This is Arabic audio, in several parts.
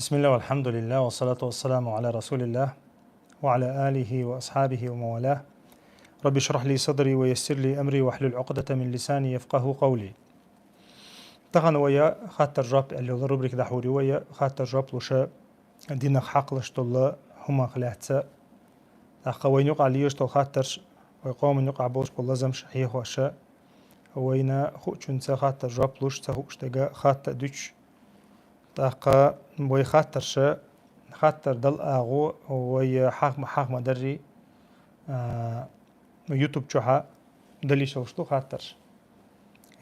بسم الله والحمد لله والصلاة والسلام على رسول الله وعلى آله وأصحابه وموالاه. رب اشرح لي صدري ويسر لي أمري واحلل عقدة من لساني يفقه قولي. تغن ويا خاطر جاب اللي هو روبريك دحوري ويا خاطر جاب لوشا دينا حق لشتولا هما خلاتسا أخوين يقع ليش تو خاطر ويقوم يقع بوش بلازم شحيح وشا وينا خوشنسا خاطر جاب لوش تهوش تجا خاطر دوش تاقا بوي خاطر شا خاطر دل آغو ويا حق مدري يوتيوب شوها دلي شوشتو خاطر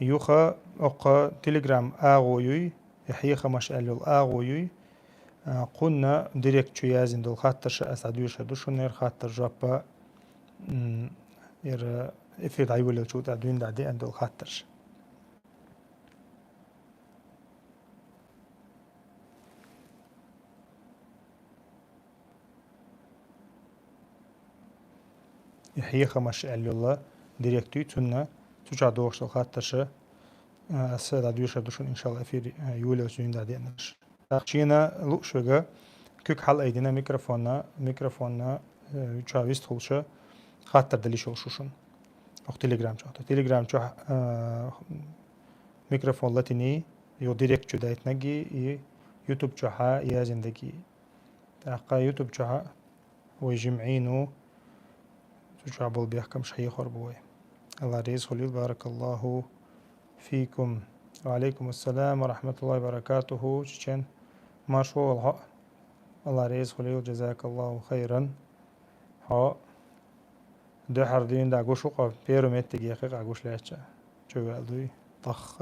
يوخا أقا تليجرام آغو يوي يحيخا مش قالوا آغو يوي قلنا ديريكت شو يازن دول خاطر شا أسعدوش هدوشو نير خاطر جابا ير إفيد عيولة شو تعدوين دعدي أن دول خاطر يحيخا مش قالوا الله ديريكتو تنا تجع دوش دول خاطر شا أسعدوش هدوشو إن شاء الله إفيد عيولة شو دعدي أنش تاقشينا لوشوغا كيك حل أيدينا ميكروفونا تشاويست خلشة خاطر دلي شوشوشن أو تليجرام شو ميكروفون لاتيني يو ديريكت شو دايت نجي يوتيوب شوها يا زندگي تاقا يوتيوب شوها ويجمعينو تشعبول بيحكم شحي خربوي الله ريز خليل بارك الله فيكم وعليكم السلام ورحمة الله وبركاته تشين ما شو الله ريز خليل جزاك الله خيرا ها ده حردين دا عقوش وقف بيرو ميت تجيخيق عقوش لاتشا شو قالوي طخ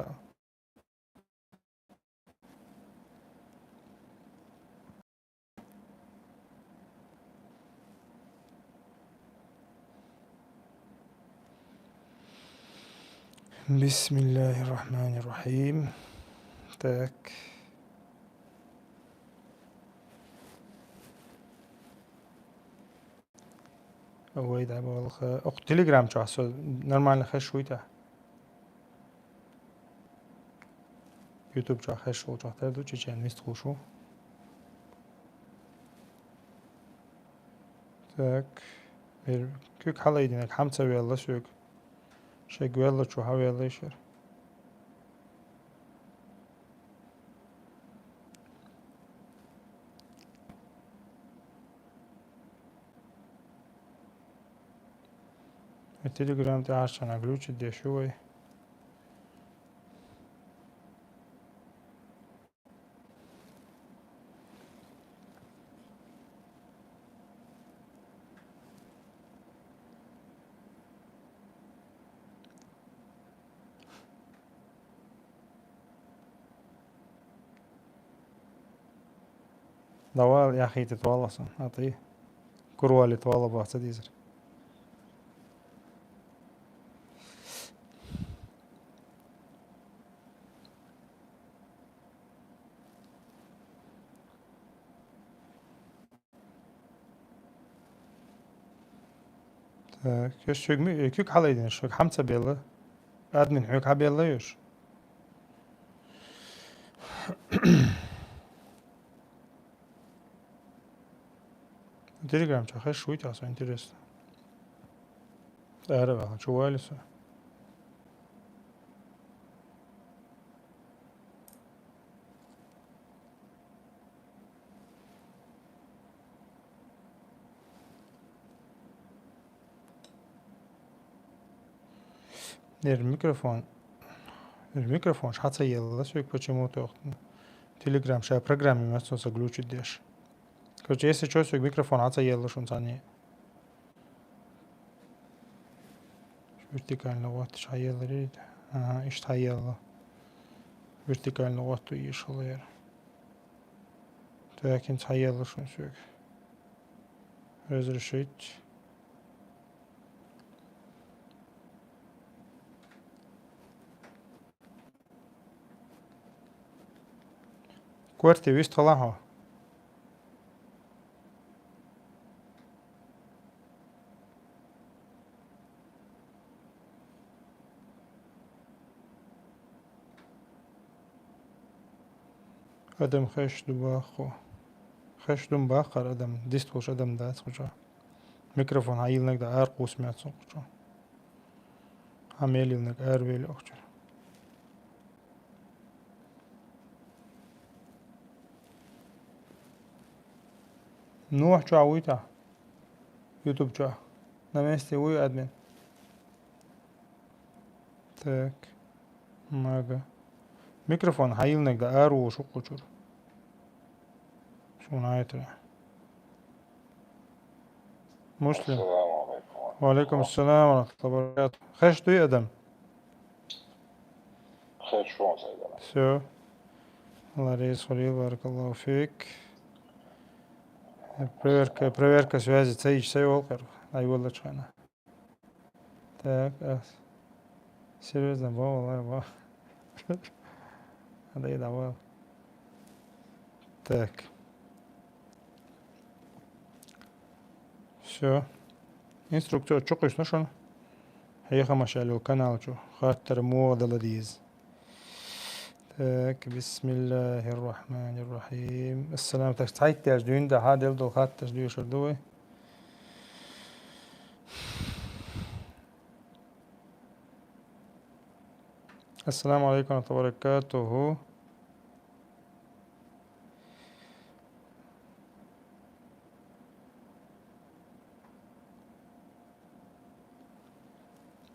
بسم الله الرحمن الرحيم تاك أويد عبو أخ تليجرام شو حسو نرمال نخش شويتا يوتيوب شو خش شو تحتاجو تشين ميستخوشو تاك كيك حلا يدينك حمسة ويلا سوق شيك ويلا شو حاوي يلا يشير التليجرام تاع عشان عقلوش دي شوي دوال يا أخي تتوالا صن أعطيه كروالي توالا بواسطة ديزر تاك يش شوك كيك حلا يدين شوك حمسة بيلا أدمن حوك حبي يلا يوش تليجرام شو خش شويتا أصلا انترست أعرف شو والسا الميكروفون حتى يلا سويك почему-то تليجرام شا программе место заглючит деш. Короче, если что, сويك микрофон حتى يلا شو نصني вертикально вот شايل ريد إيش تايلا вертикально вот يشلير لكن تايلا شو سويك разрешить كورتي ويست طلعها هذا مخش دباخو خش دم باخر أدم ديست وش أدم داس خشوا ميكروفون هايل نك دا قوس ميات صو خشوا هميل نك ويل أخشوا نوح شو عويتا يوتيوب شو نمستي وي أدمن تاك ماغا ميكروفون هايل نك دا وشو خشوا شو نايتري مسلم وعليكم السلام ورحمة الله وبركاته خش دوي أدم خير شلون سيدنا؟ سو الله رئيس خليل بارك الله فيك проверка связи цеич сей волкер ай والله чхана так серьезно والله هذا يدعوا так все инструктор чукиш нашон هي خمش على القناة شو خاطر مو لذيذ تاك بسم الله الرحمن الرحيم السلام تاك تجدين ده هذا يلدو خاط تجدين شردوه السلام عليكم ورحمة الله وبركاته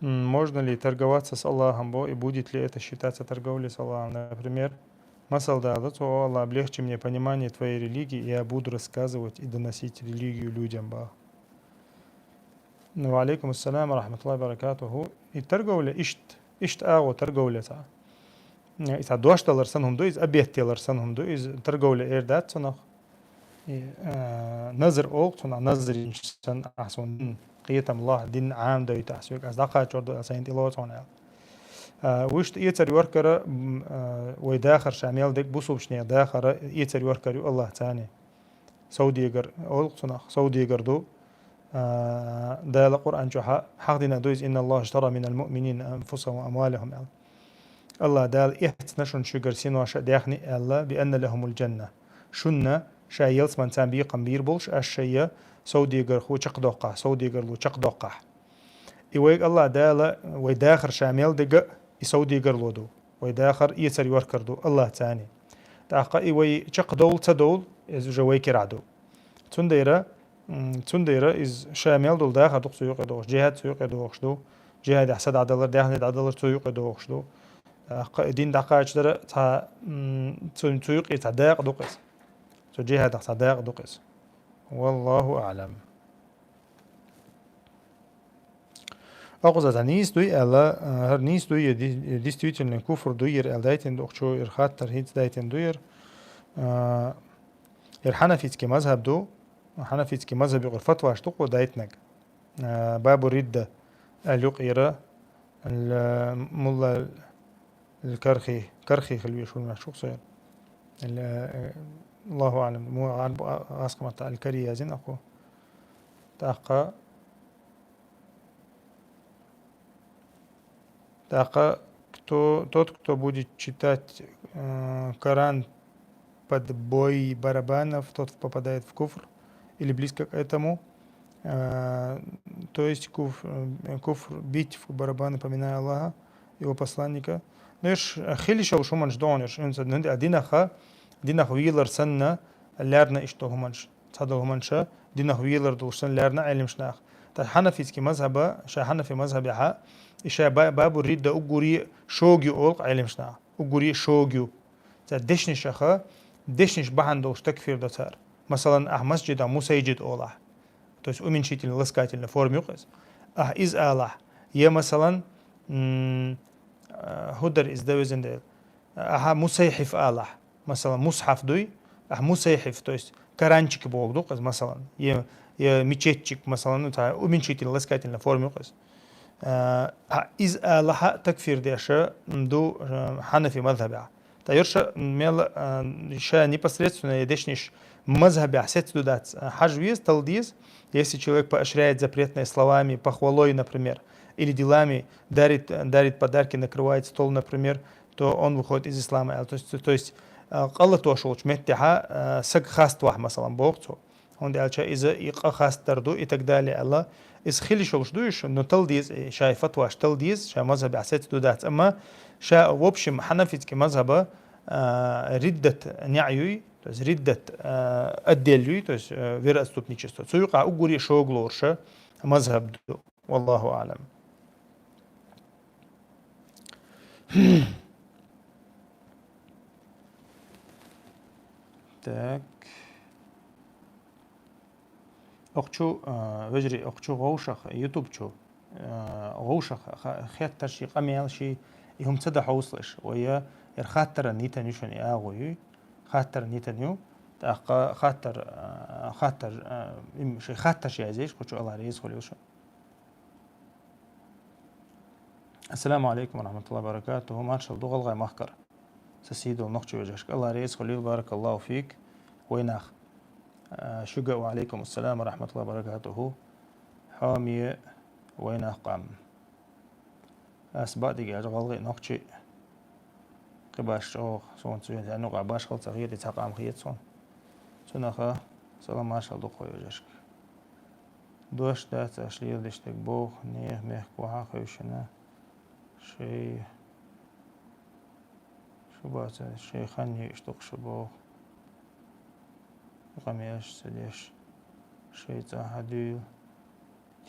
Можно ли торговаться с Аллахом, и будет ли это считаться торговлей с Аллахом? Например, масал дадат, о Аллах, облегчи мне понимание твоей религии, и я буду рассказывать и доносить религию людям. Ну, алейкум ассалам, рахматуллахи баракатуху. И торговля, ишт агу торговля. Иса дуашта ларсанхум ду, из обетти ларсанхум ду, из торговля эрдат цунах. Назар олг цунах, назарин сан ахсун. قيتم الله دين عام ده يتحسوك از دقة جردو اساين تلوت هنا وشت يتر يوركر ويداخر شامل ديك بوسو بشني داخر يتر يوركر الله تاني سعودي يقر اول صناخ سعودي يقر دو ده القرآن جوحا حق دينا دويز ان الله اشترى من المؤمنين انفسهم واموالهم الله دال احت نشن شجر سينو شا داخني الله بان لهم الجنة شنة شايلس من تام بي قمبير بولش الشيء سعودي يقر خو چق دوقع سعودي يقر لو چق دوقع يويق الله دالا ويداخر شامل دق سعودي يقر لو دو ويداخر يسر يوركر دو الله تاني تاقا يوي چق دول تدول از جوي كرعدو تنديرا از شامل دول داخر دوق سيوق دوش جهاد سيوق دوش دو جهاد احسد عدلر داخل عدلر سيوق دوش دو دين دقا اجدر تا سيوق يتداق دوقس سو جهاد احسد داق دوقس والله أعلم. أقصد نيس دوي ألا هر نيس دوي действительно كفر دوير أل دايتن دوخشو إرخات ترهيت دايتن دوير إرحنفيتكي مذهب دو حنفيتكي مذهب يغر فتوى اشتقو دايتنك باب الردة اليقيرة الملا الكرخي خلوي شو المشوق صير الله أعلم مو أسقم الكريه زين أكو تاقا тот, кто будет читать Коран под бой барабанов, тот попадает в куфр или близко к этому. То есть куфр бить в барабаны, поминая Аллаха, его посланника. Неш хилишал шуманш донеш, دينه ويلر سنة لارنا إشتو همانش تصدق همانشا دينه ويلر دوشن لارنا علم شناخ تحنفي كي مذهبه شا حنفي مذهب يحا إشا باب الرد أجوري شوجيو أولق علم شناخ أجوري شوجيو تدشنش أخا دشنش بحن دوش تكفير دتار مثلا مسجد مسيجد أوله то есть уменьшительно ласкательно форме يقص إز آله يا مثلا هدر إز دوزن مسيحف آله مثلا مصحف دوي مصحف то есть коранчик богду مثلا я мечетчик مثلا та уменьшительно ласкательно форме قص из аллаха такфир деша до ханафи мазхаба та ерша мел ша непосредственно едешниш мазхаба сет дудат хажвиз талдиз если человек поощряет запретные словами похвалой, например, или делами дарит подарки, накрывает стол, например, то он выходит из ислама. То есть قلت وشوش متها سق خاست واحد مثلا بوقته هون دالشا إذا يقا خاست تردو يتقدالي الله إذا خلي شوش دوش إنه تلديز شاي فتواش تلديز شاي مذهب عسيت دودات أما شا وبشم حنفيت كمذهبه ردة نعيوي تز ردة أدليوي تز فير أستوبنيشستو سويقع أقولي شوغلورشة مذهب دو والله أعلم. Так. أقشو وجري أقشو غوشخ يوتيوب شو غوشخ خيات ترشي قميل شي يهم تصدح وصلش ويا خاطر نيتانيو شنو أغوي خاطر نيتانيو خاطر شي خاطر شي عزيز قشو الله رئيس خليوشو. السلام عليكم ورحمة الله وبركاته. ما شاء الله غلغة مخكر سيدو نقشو وجهك الله رئيس خليل بارك الله فيك ويناخ شقا وعليكم السلام ورحمة الله وبركاته حامي ويناخ قام أسباب دقيقة غلغة نقشي قباش أو صون سوين لأنه قباش خلص غير يتقام خيط صون سنخا سلام ما شاء الله خوي وجهك دوش دات أشليل دشتك بوخ نيه ميخ كوها خوشنا شيء شو بات شيء خني اشتق شبوخ قميش سديش شيء تهديل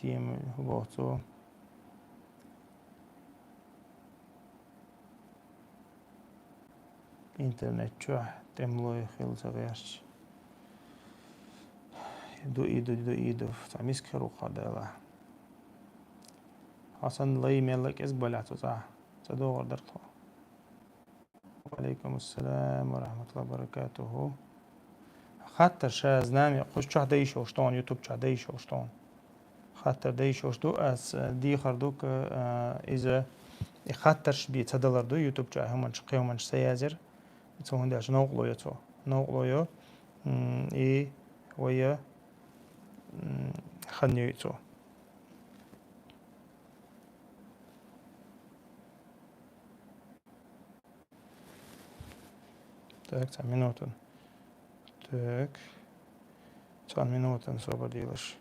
تيم هبوطو إنترنت شوح تملوي خيل صغيرش دو إيدو تعميس كرو قادلا حسن لي ملك إسقبل اعتصاح صدوغر درقه. وعليكم السلام ورحمة الله وبركاته. خاطر شاز نامي قش چه ديش وشتون يوتيوب چه ديش وشتون خاطر ديش وشتو از دي خردوك إذا خاطرش بيتصدلر دو يوتيوب چه همانش قيومانش سيازر يتو هنداش نوغلو يتو نوغلو يو إي ويا خنيو يتو. Так, 10 minuten. Tak. 2 minuten så podzielisz.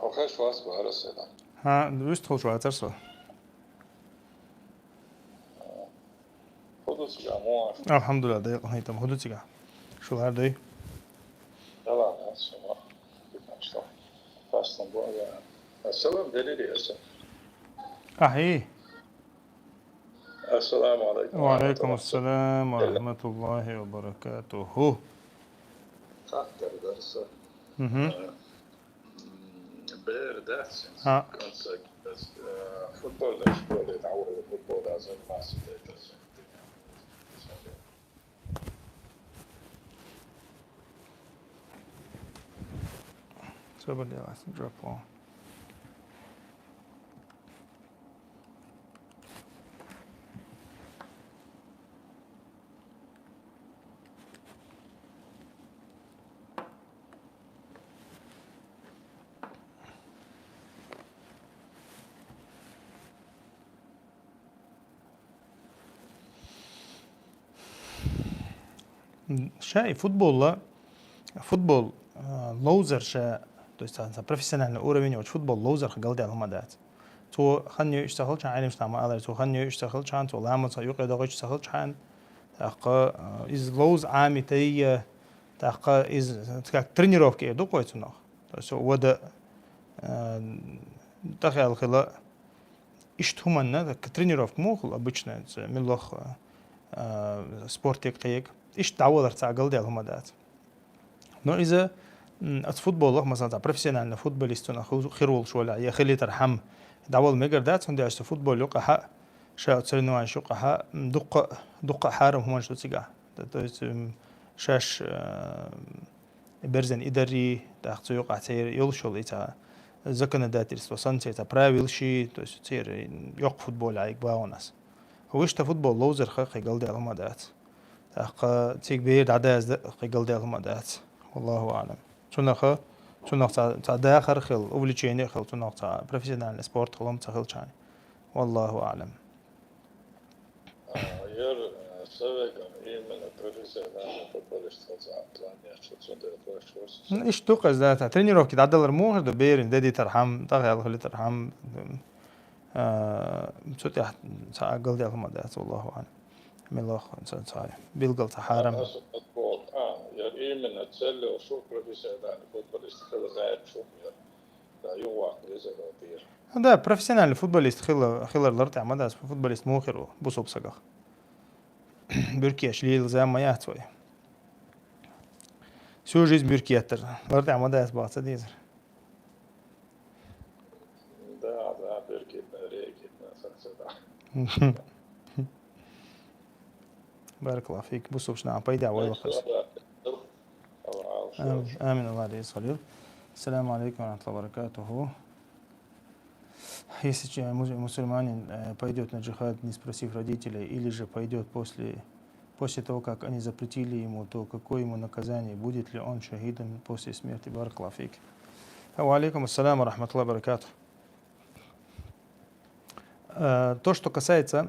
Hochers was war das ja dann? Ha, du bist Schweizer so. Hudutsiga muu. Alhamdulillah دقيقة هي تم هدوتيجا. شو هذا؟ Yalan ya sonra. Birkaç da. Fastan bu ya. السلام دليلي أسا. أحيي. السلام عليكم وعليكم السلام ورحمة الله وبركاته. Tackar därför. Berdats. ها فوتبول الأسبوع اللي تعود الفوتبول لازم ما سديت. Somebody else drop on. Шай футбол лоузер ша, то есть профессиональный уровень, вот футбол лоузер خجلدي على هما تو خنيو يشتغل شان عالم شتام على تو خنيو يشتغل شان تو لامو يقعد يدغش يشتغل شان تاقا из لوز عامي تي تاقا из как тренировки يدو كويس نخ то есть ودا تخيل خلا اشتهمنا كترينировка مو обычно ملخ سبورتيك قيق إيش تعودر تعقل على هما دات но إذا الفوتبول مثلا بروفيسيونال فوتبوليستنا خيرول شو ولا يخلي ترحم دعوال ميجر دات عندي عشت فوتبول يقع حق شاء تصير عن شقة حق دقة حارم هم شو تيجا شاش برزن إداري تأخذ يقع تصير يلشول إتا زكنا داتيرس وصنتي تا براويل شي تصير يق فوتبول عليك باونس هو إيش فوتبول لوزر خاقي قلدي على ما دات تأخذ تيجي بير عداز قلدي على ما دات والله أعلم شنو تا داخل خل أولي شيء خل شنو تا بروفيسيونال سبورت خلهم تخل شان والله أعلم. ير سوق من بروفيسيونال فوتبوليست خلص إيش توقع ذاته ترينيروك كده عدل رموه ده بيرن ددي ترحم تغير خلي ترحم شو تيح قل ده هم ده والله أعلم من الله إنسان صاير بيلقى تحارم ير من تسلي وشوف بروفيسيونال فوتبوليست خلص غير شوف لا يوقع ليس كثير ده بروفيسيونال فوتبوليست خلر لرت عمدا فوتبوليست موخر بوسوب سقخ بيركيش ليل زي ما يحتوي شو جيز بيركياتر لرت عمدا بعض ديزر ده بيركي ريكي بارك الله فيك بوسوب شنا بايدا ولا خلص آمين الله عليه الصلاة. السلام عليكم ورحمة الله وبركاته. Если мусульманин пойдет на джихад, не спросив родителей, или же пойдет после того, как они запретили ему, то какое ему наказание? Будет ли он шахидом после смерти? Баракаллаху фик. Ва алейкум ассалам ва рахматуллахи ва баракатух. То, что касается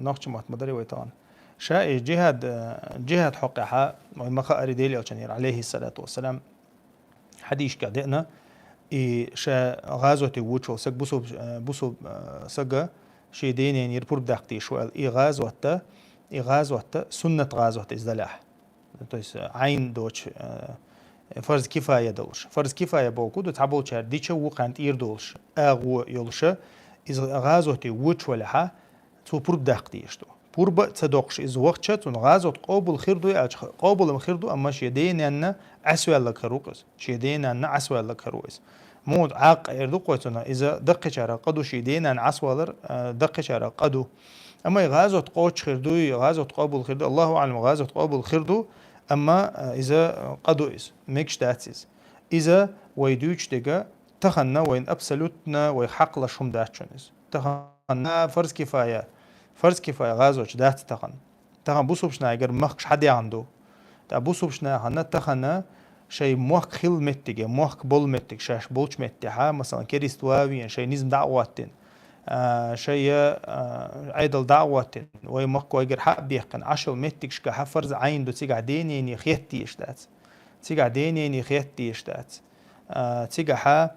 نحكي مدري ويطان شاء جهاد حقها وما أريديلي أو عليه الصلاة والسلام حديث كدئنا شا غازوة ووتشو سك بوسو سجا شي دينين يربور داقتي شوال غازوة سنة غازوة إزدلاح то есть عين دوش فرض كفاية دولش فرض كفاية بوكو دو تعبول شار ديشا وقانت إير دولش أغو يولش إز غازوة ووتشو لها تو بور داقتي يشتو بور تصدقش إز وقتشت ونغازوة قابل خيردو قابل مخيردو أما شي دينين عسوال لك روكس شي دينين عسوال لك روكس مود عاق يردو قوتنا إذا دقة شارع قدو شيدين عن عسوالر دقة شارع قدو أما غازو تقوش خردو غازو تقابل خردو الله أعلم غازو تقابل خردو أما إذا قدو إز ميكش داتسيز إذا ويدوش دقا تخنا وين أبسلوتنا ويحق لشهم داتشونيز تخنا فرض كفاية غازو دات تخن بوسوبشنا يقر مخش حد عنده تا بوسوبشنا خنا تخنا شيء موك خيل متجه موك بول متج شاش بولش متها مثلا كريستواوي شيء نزم دعواتين شيء عيدل دعواتين وي موك ويجر حق بيقن عشر متج شك حفرز عين دو تيجا ديني خيتي اشتات تيجا ديني خيتي اشتات تيجا ح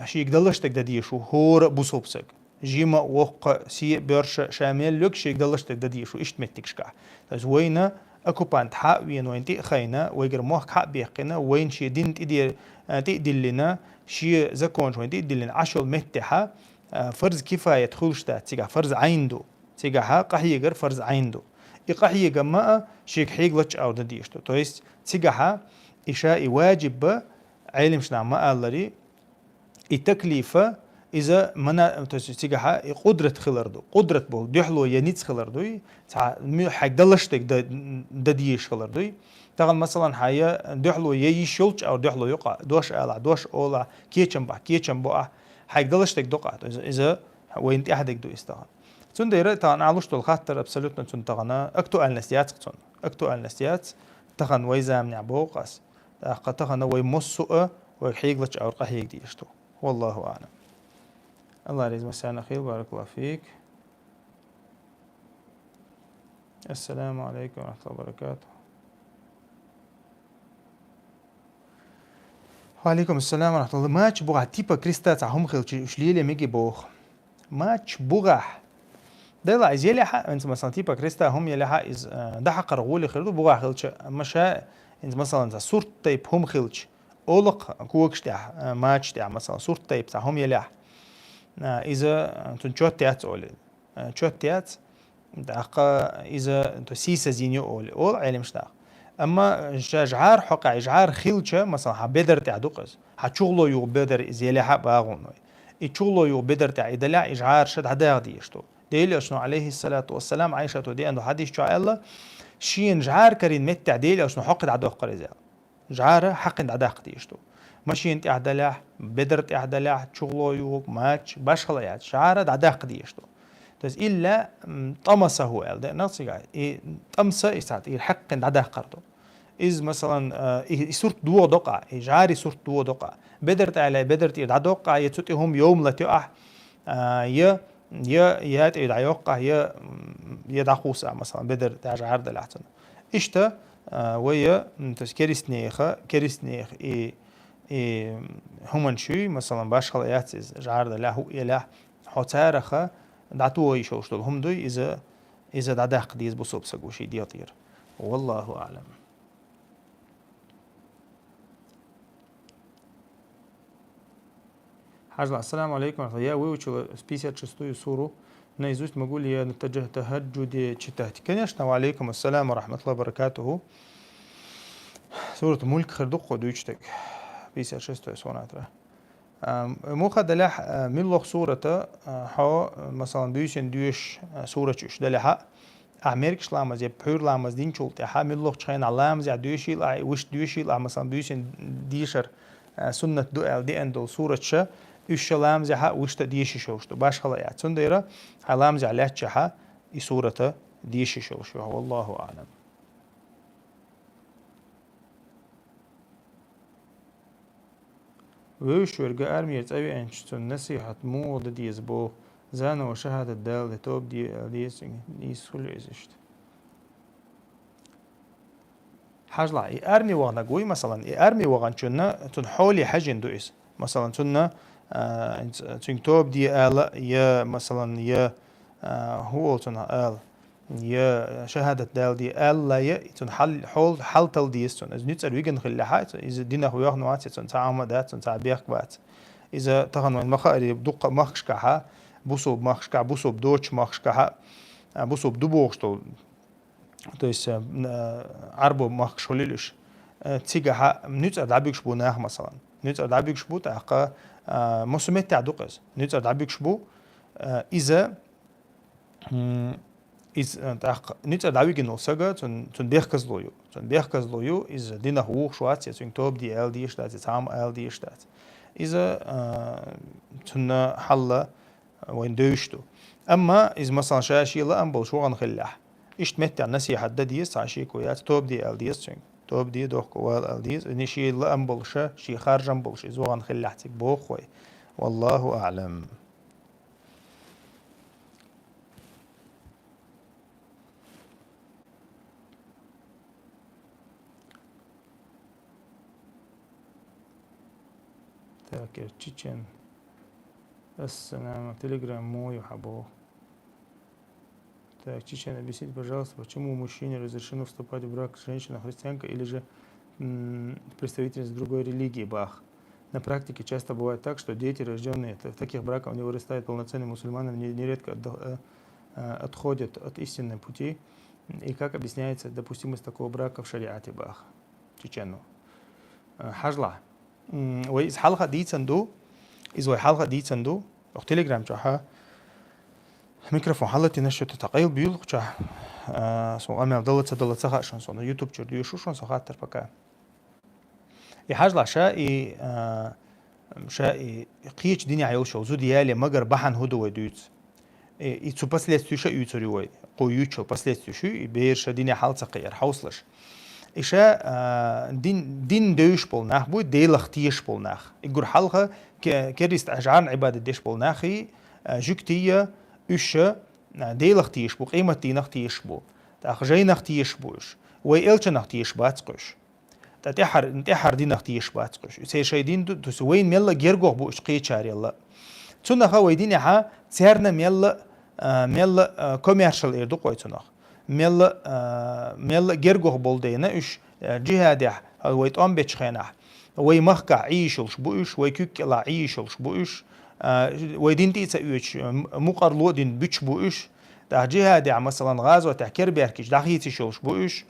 شيء يقدرش تقددي شو هور بوسوبسك جيما وق سي برش شامل لك شيء يقدرش تقددي شو إيش متج شك بس وينا أكوبانت حق وين تي خينا ويجر موك حق بيقنا وين شي دين تدير لنا شيء زكون شوي دي اللي عشل متها فرض كفاية تخلشتا تيجا فرض عنده تيجا قحيجر فرض عنده قحيجر ما شيك حيجلش أو دديشتو то есть تيجا إشاء واجب علم شنا ما قالري التكليفة إذا منا تيجا قدرة خلردو قدرة بول دحلو ينيت خلردوي حق دلشتك دديش خلردوي تغل مثلا حيا دحلو يشولش أو دحلو يقع دوش ألا دوش أولا كيتشم بقى حق دلشتك دقع إذا وينت أحدك دو استغل تون ديرة تغن علوش تول خاطر أبسولوتنا تون تغنا أكتو النسيات تون أكتو النسيات تغن ويزام نعبوقس تغن ويمسوء ويحيقلش أو قحيق ديشتو والله أعلم. الله يرزق مسانا خير بارك الله فيك. السلام عليكم ورحمة الله وبركاته. وعليكم السلام ورحمة الله. ماتش بوغا تيبا كريستا هم خلشي شليلي ميجي بوخ ماتش بوغا ده لا إز يلي حق أنت مثلا تيبا كريستا هم يلي حق إز ده حق رغولي خلدو بوغا خلش مشا أنت مثلا صورة تيب هم خلش أولق كوكش تاع ماتش تاع مثلا صورة تيب تاع هم يلي إذا أنتم تشوتيات أول تشوتيات دقة إذا أنتم سيسة زينيو أول علم شتاق أما جعار حقا جعار خيلشة مثلا حبدر تاع دقز حشغلو يو بدر زيلي حق باغون يشغلو يو بدر تاع إدلاع إجعار شد عداغ ديشتو ديلي أشنو عليه الصلاة والسلام عائشة دي أنه حديث شو الله شين جعار كرين مت تاع ديلي أشنو حقد عداغ قريزال جعار حقد عداغ ديشتو ماشي انت اعدلاح بدرت اعدلاح شغلو يوك ماتش باش خلايات شعار عداق ديشتو تز الا طمسه ال ده نصي قاعد طمسه يساعد الحق عداق قرضو از مثلا صورت دو دقع جاري صورت دو دقع بدرت على بدرت يدعوقع يتسوتهم يوم لا تقع يا يدعوقع يا يدعقوسا مثلا بدر تاع جعار دلاحتن اشتا ويا كريسنيخ همان شوي مثلا باش خلايات جعار له هو إله حتارخة دعتوه يشوشتل هم دوي إذا دعاه قديس بصوب سقوشي ديطير والله أعلم. حاجة السلام عليكم ورحمة الله ويوتشو سبيسيات شستوي سورو наизусть могу ли я نتجه تهجد читать. Конечно, وعليكم السلام ورحمة الله وبركاته. سورة ملك خردق ودويشتك 56 سوناترا موخا دلح ملوخ سورة حا مثلا دويشن دويش سورة چوش دلحا أمريكش لامز يا بحور لامز دين شولت حا ملوخ چخين علامز يا دويشي لا وش دويشي لا مثلا دويشن ديشر سنة دو ال دي اندل سورة چ üç لامز حا وش تديشي شوشتو باش خلايات سنديرا علامز على چ سورة ديشي شوشو والله أعلم. ويش ورجع أرمي يتأبي أنشتون نصيحة مو ديز بو زانا وشهادة دال لتوب ديز كل إزشت حاج لا أرمي وانا قوي مثلا أرمي وانا تون حولي حاجين دويس مثلا تون تون توب دي آل يا مثلا يا هو تون آل يا شهادة دال دي آل لا تون حل تل ديس تون إذا نيت أرويجن خلي حات إذا دينا هو يخنو عاتي تون تعامدات تون تعبيق بات إذا تغنوا المخاري بدق مخش كها بوسوب مخش كه بوسوب دوتش مخش كه بوسوب دوبوشتو то есть عربو مخش هللش تيجا نيت أدعبيكش بو ناخ مثلا نيت أدعبيكش بو تاقة مسميت تعدقز نيت أدعبيكش بو إذا نيت أدعبيك إنه سجى تون بيحكز لويو إذا دينا هو شوات تون توب دي ال دي اشتات تعام ال دي اشتات إذا تون حلا وين دوشتو أما إذا مثلا شاشي لا أم بلشوا عن خلاح إيش متى الناس يحدد ديس عشي كويات توب دي ال ديس توب دي دوخ كوال ال ديس نشي لا أم بلشة شي خارج أم بلش إذا عن خلاحتك بوخوي والله أعلم. تاكر تشيتشن السلام تليجرам мой хабо. Так, Чечен, объясните, пожалуйста, почему мужчине разрешено вступать в брак с женщиной христианкой или же представительницей другой религии Бах? На практике часто бывает так, что дети, рожденные в таких браках, они вырастают полноценными мусульманами, нередко отходят от истинных путей. И как объясняется допустимость такого брака в шариате бах? Чечену. Хажла. Из халха дицанду, из халха дицанду, в телеграм чаха, микрофон халати на что-то такое бил, ча, сон амел доллар сахашон сон, YouTube чурдию шушон сахатер пока. И хажла ша и قيش دنيا عيوشة وزود يالي مجر بحن هدو ودوت и цу последствия ша ютурюй коючо последствия шу и бейрша динья халца кайер хауслаш иша дин дөйш полнах будет дейлах тиеш полнах игур халха كريست أجعان عبادة ديش بولناخي جوكتية إيش ديلخ تيش بو قيمة دينخ تيش بو تأخجينخ تيش بوش ويلشنخ تيش باتسقش تأحر دينخ تيش باتسقش سيشي دين تسوين ميلا جيرجوه بوش قيتشار يلا تنخ ويدين يحا تسيرنا ميلا كوميرشال إيردو قوي تنخ ميلا جيرجوه بولدينا إيش جهادح ويت أم بيتشخينح وي مخكع عيشلش بوش وي كيكلا عيشلش بوش ويدين تيتا يوش مقرلو دين بيتش بوش تا جهادي مثلا غازو تا كربيركيش داخيتي شلش بوش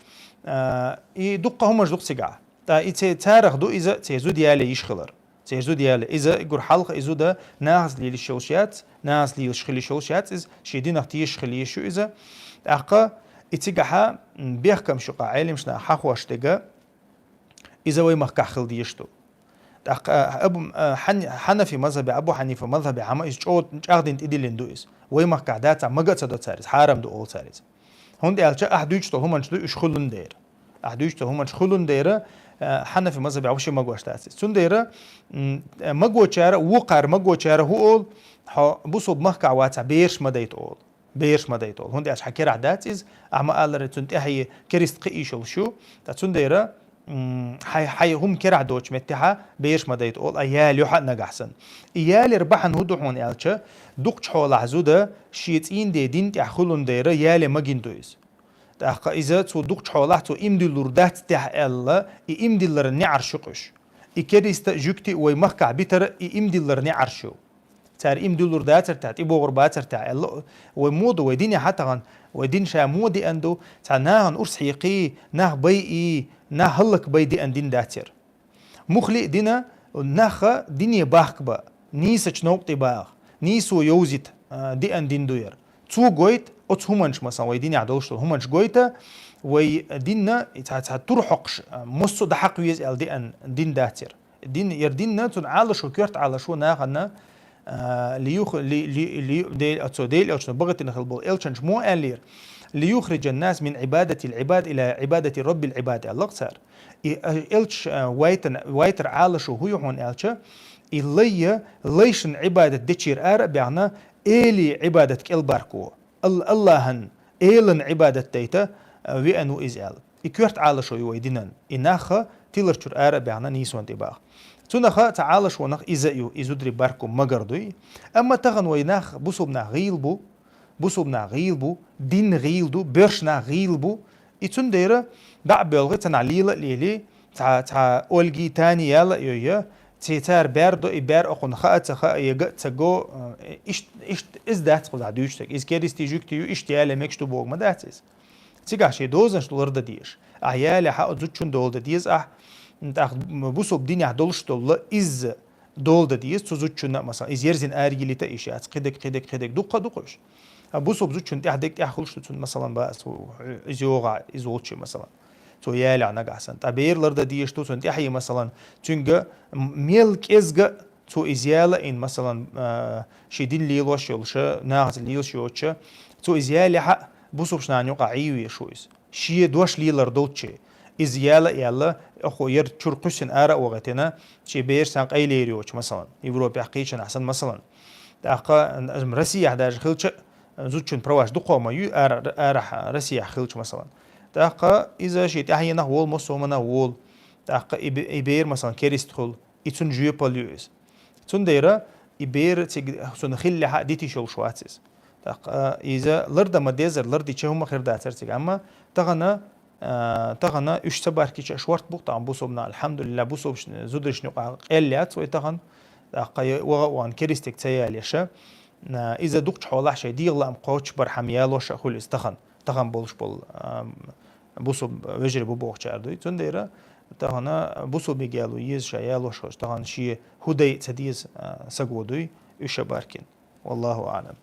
اي دقه همش دق سقع تا اي تاريخ دو اذا تيزو ديالي يشخلر تيزو ديالي اذا يقول حلقه اذا ده ناس لي الشوشيات ناس لي يشخلي شوشيات از شيدين اختي يشخلي شو اذا اقا اتقها بيحكم شقا علم شنا حخوش دقه إذا وي مخكع خلدي يشتو أبو حنفي مذهبي أبو حنيفة مذهبي عما أخدين تدلين دويس وي مخكع داتا مقصة دو تاريس حارم دو أول تاريس هون دي ألشا أحدوشتو همان شدو إشخلون دير أحدوشتو همان شخلون دير حنفي مذهبي عوشي مقوش تاسيس سون دير مقو تشارة وقار مقو تشارة هو أول بوصوب مخكع واتع بيرش مديت أول بيرش مديت أول هون دي أش حكير عداتيز أما قال رتونتي هي كريست قيشل شو تسون دير حي هم كرع دوش متها بيش مديت أول أيال يحد نجحسن أيال ربحن هدو هون ألشة دقش حول عزودة شيتين دي دين تأخلون ديرة يال مجين دويس تأخ إذا تو دقش حول تو إمدي لردات تأل إمدي لرني عرشقش إكريست جوكتي ويمخكع بيتر إمدي لرني عرشو تار إمدي لردات تاعت إبو غربات تاع ومود وديني حتى غن ودين شامودي أندو تعناهن أرس حقيقي نه بيئي نه هلك بيدي أن دين داتر مخلي دينا نخ ديني باخ با نيسش نوقتي باخ نيسو يوزيت دي أن دين دوير تو جويت أتس همانش مثلا ويديني عدوشتو همانش جويتا ويدينا تروحقش مصو دحق ويز ال دي أن دين داتر دين يردينا تون عالش وكيرت عالشو ناخنا ليوخ لي ديل أتسو ديل أتسو بغت نخلبو إلشنش مو ألير ليخرج الناس من عبادة العباد إلى عبادة رب العباد الله صار إلش وايتر عالش وهو يهون إلش إلي ليشن عبادة دشير آر بيعنا إلي عبادة كل باركو اللهن إلن عبادة تيتا وأنو إزال إكيرت عالش ويدينن إناخ تيلرشر آر بيعنا نيسون تباخ تناخ تعالش ونخ إزايو إزودري باركو مجردوي أما تغن ويناخ بوسوبنا غيلبو بوسوبنا غيلبو دين غيلدو برشنا غيلبو إتون ديرة بعبالغي تنعليلة ليلي تا أولجي تاني يالا يويا تيتار باردو إبار أخون خاء تخاء يجا تجو إشت إزدات قل عدوشتك إز كيرستي جوكتيو إشتيالي مكشتو بوغ مداتيز تيجا شي دوزنش لوردا ديش أعيالي حق زوتشون دولدا ديز نتاخ بوسوب ديني عدولشتو إز دولدا ديز تزوتشون مثلا إز يرزين آريلي تايشي قدك دقش بوسوب زوتشون تحدك خلشتو مثلا بس إزيوغا إزولتشي مثلا تو يالي عنا قحسن تابير لردا ديشتو تون تحيي مثلا تونجا ميلك إزجا تو إزيالا إن مثلا شيدين ليلوش يلشا ناغز ليلش يوتشا تو إزيالي حق بوسوب شنان يوقع عيوي شويس شي دوش ليلر دوتشي إزيالا يلا أخو ير تشرقشن آرا وغتنا شي بير سانق أي ليريوش مثلا يوروبي حقيقة أحسن مثلا تاقا رسي أحداج خلشة زوتشون برواش دقوا ما يو أرح رسي خلش مثلا تاقا إذا شيء تحيينا وول مصومنا وول تاقا إبير مثلا كيرست خل إتون جيوباليوس تون ديرا إبير تون خلي حق ديتي شول شواتس تاقا إذا لرد ما ديزر لردي شهم خير داتر تيجا أما تغنا تغنا إيش سباركيش أشورت بوقت بوصوبنا الحمد لله بوصوبش زودش نقع قليات ويتغن قي وان كريستك تياليشة إذا دقت حوالح شيء ديغلا أم قوتش برحميال وش أخول استخن تغن بولش بول بوصوب وجري بوبوخ شاردوي تنديرا تغنا بوصوب بيجالو يز شيال وش تغن شيء هدي تديز سجودوي إيش باركين والله أعلم.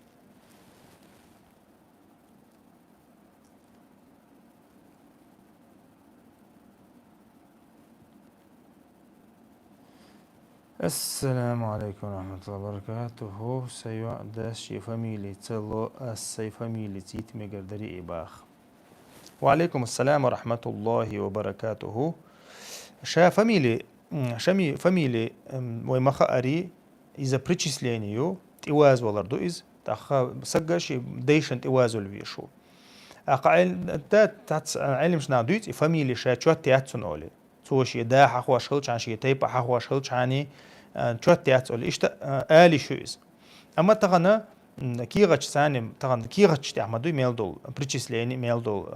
السلام عليكم ورحمة الله وبركاته. سيو داش فاميلي تلو السي فاميلي تيت مقدري إباخ. وعليكم السلام ورحمة الله وبركاته. شا فاميلي شمي فاميلي ويمخا أري إذا بريتشيس لينيو تواز ولردو إز تأخا سجش ديشن تواز الفيشو. أقعد تات علم شنا دوت فاميلي شا شو تياتسون أولي. توش يدا حقوا شغلش عن شيء تيبا حقوا شغلش عني تشوتيات أول إيش آلي شويز أما تغنى كيغش ثاني تغنى كيغش تعمدوا ميل دول بريتشيس ليني ميل دول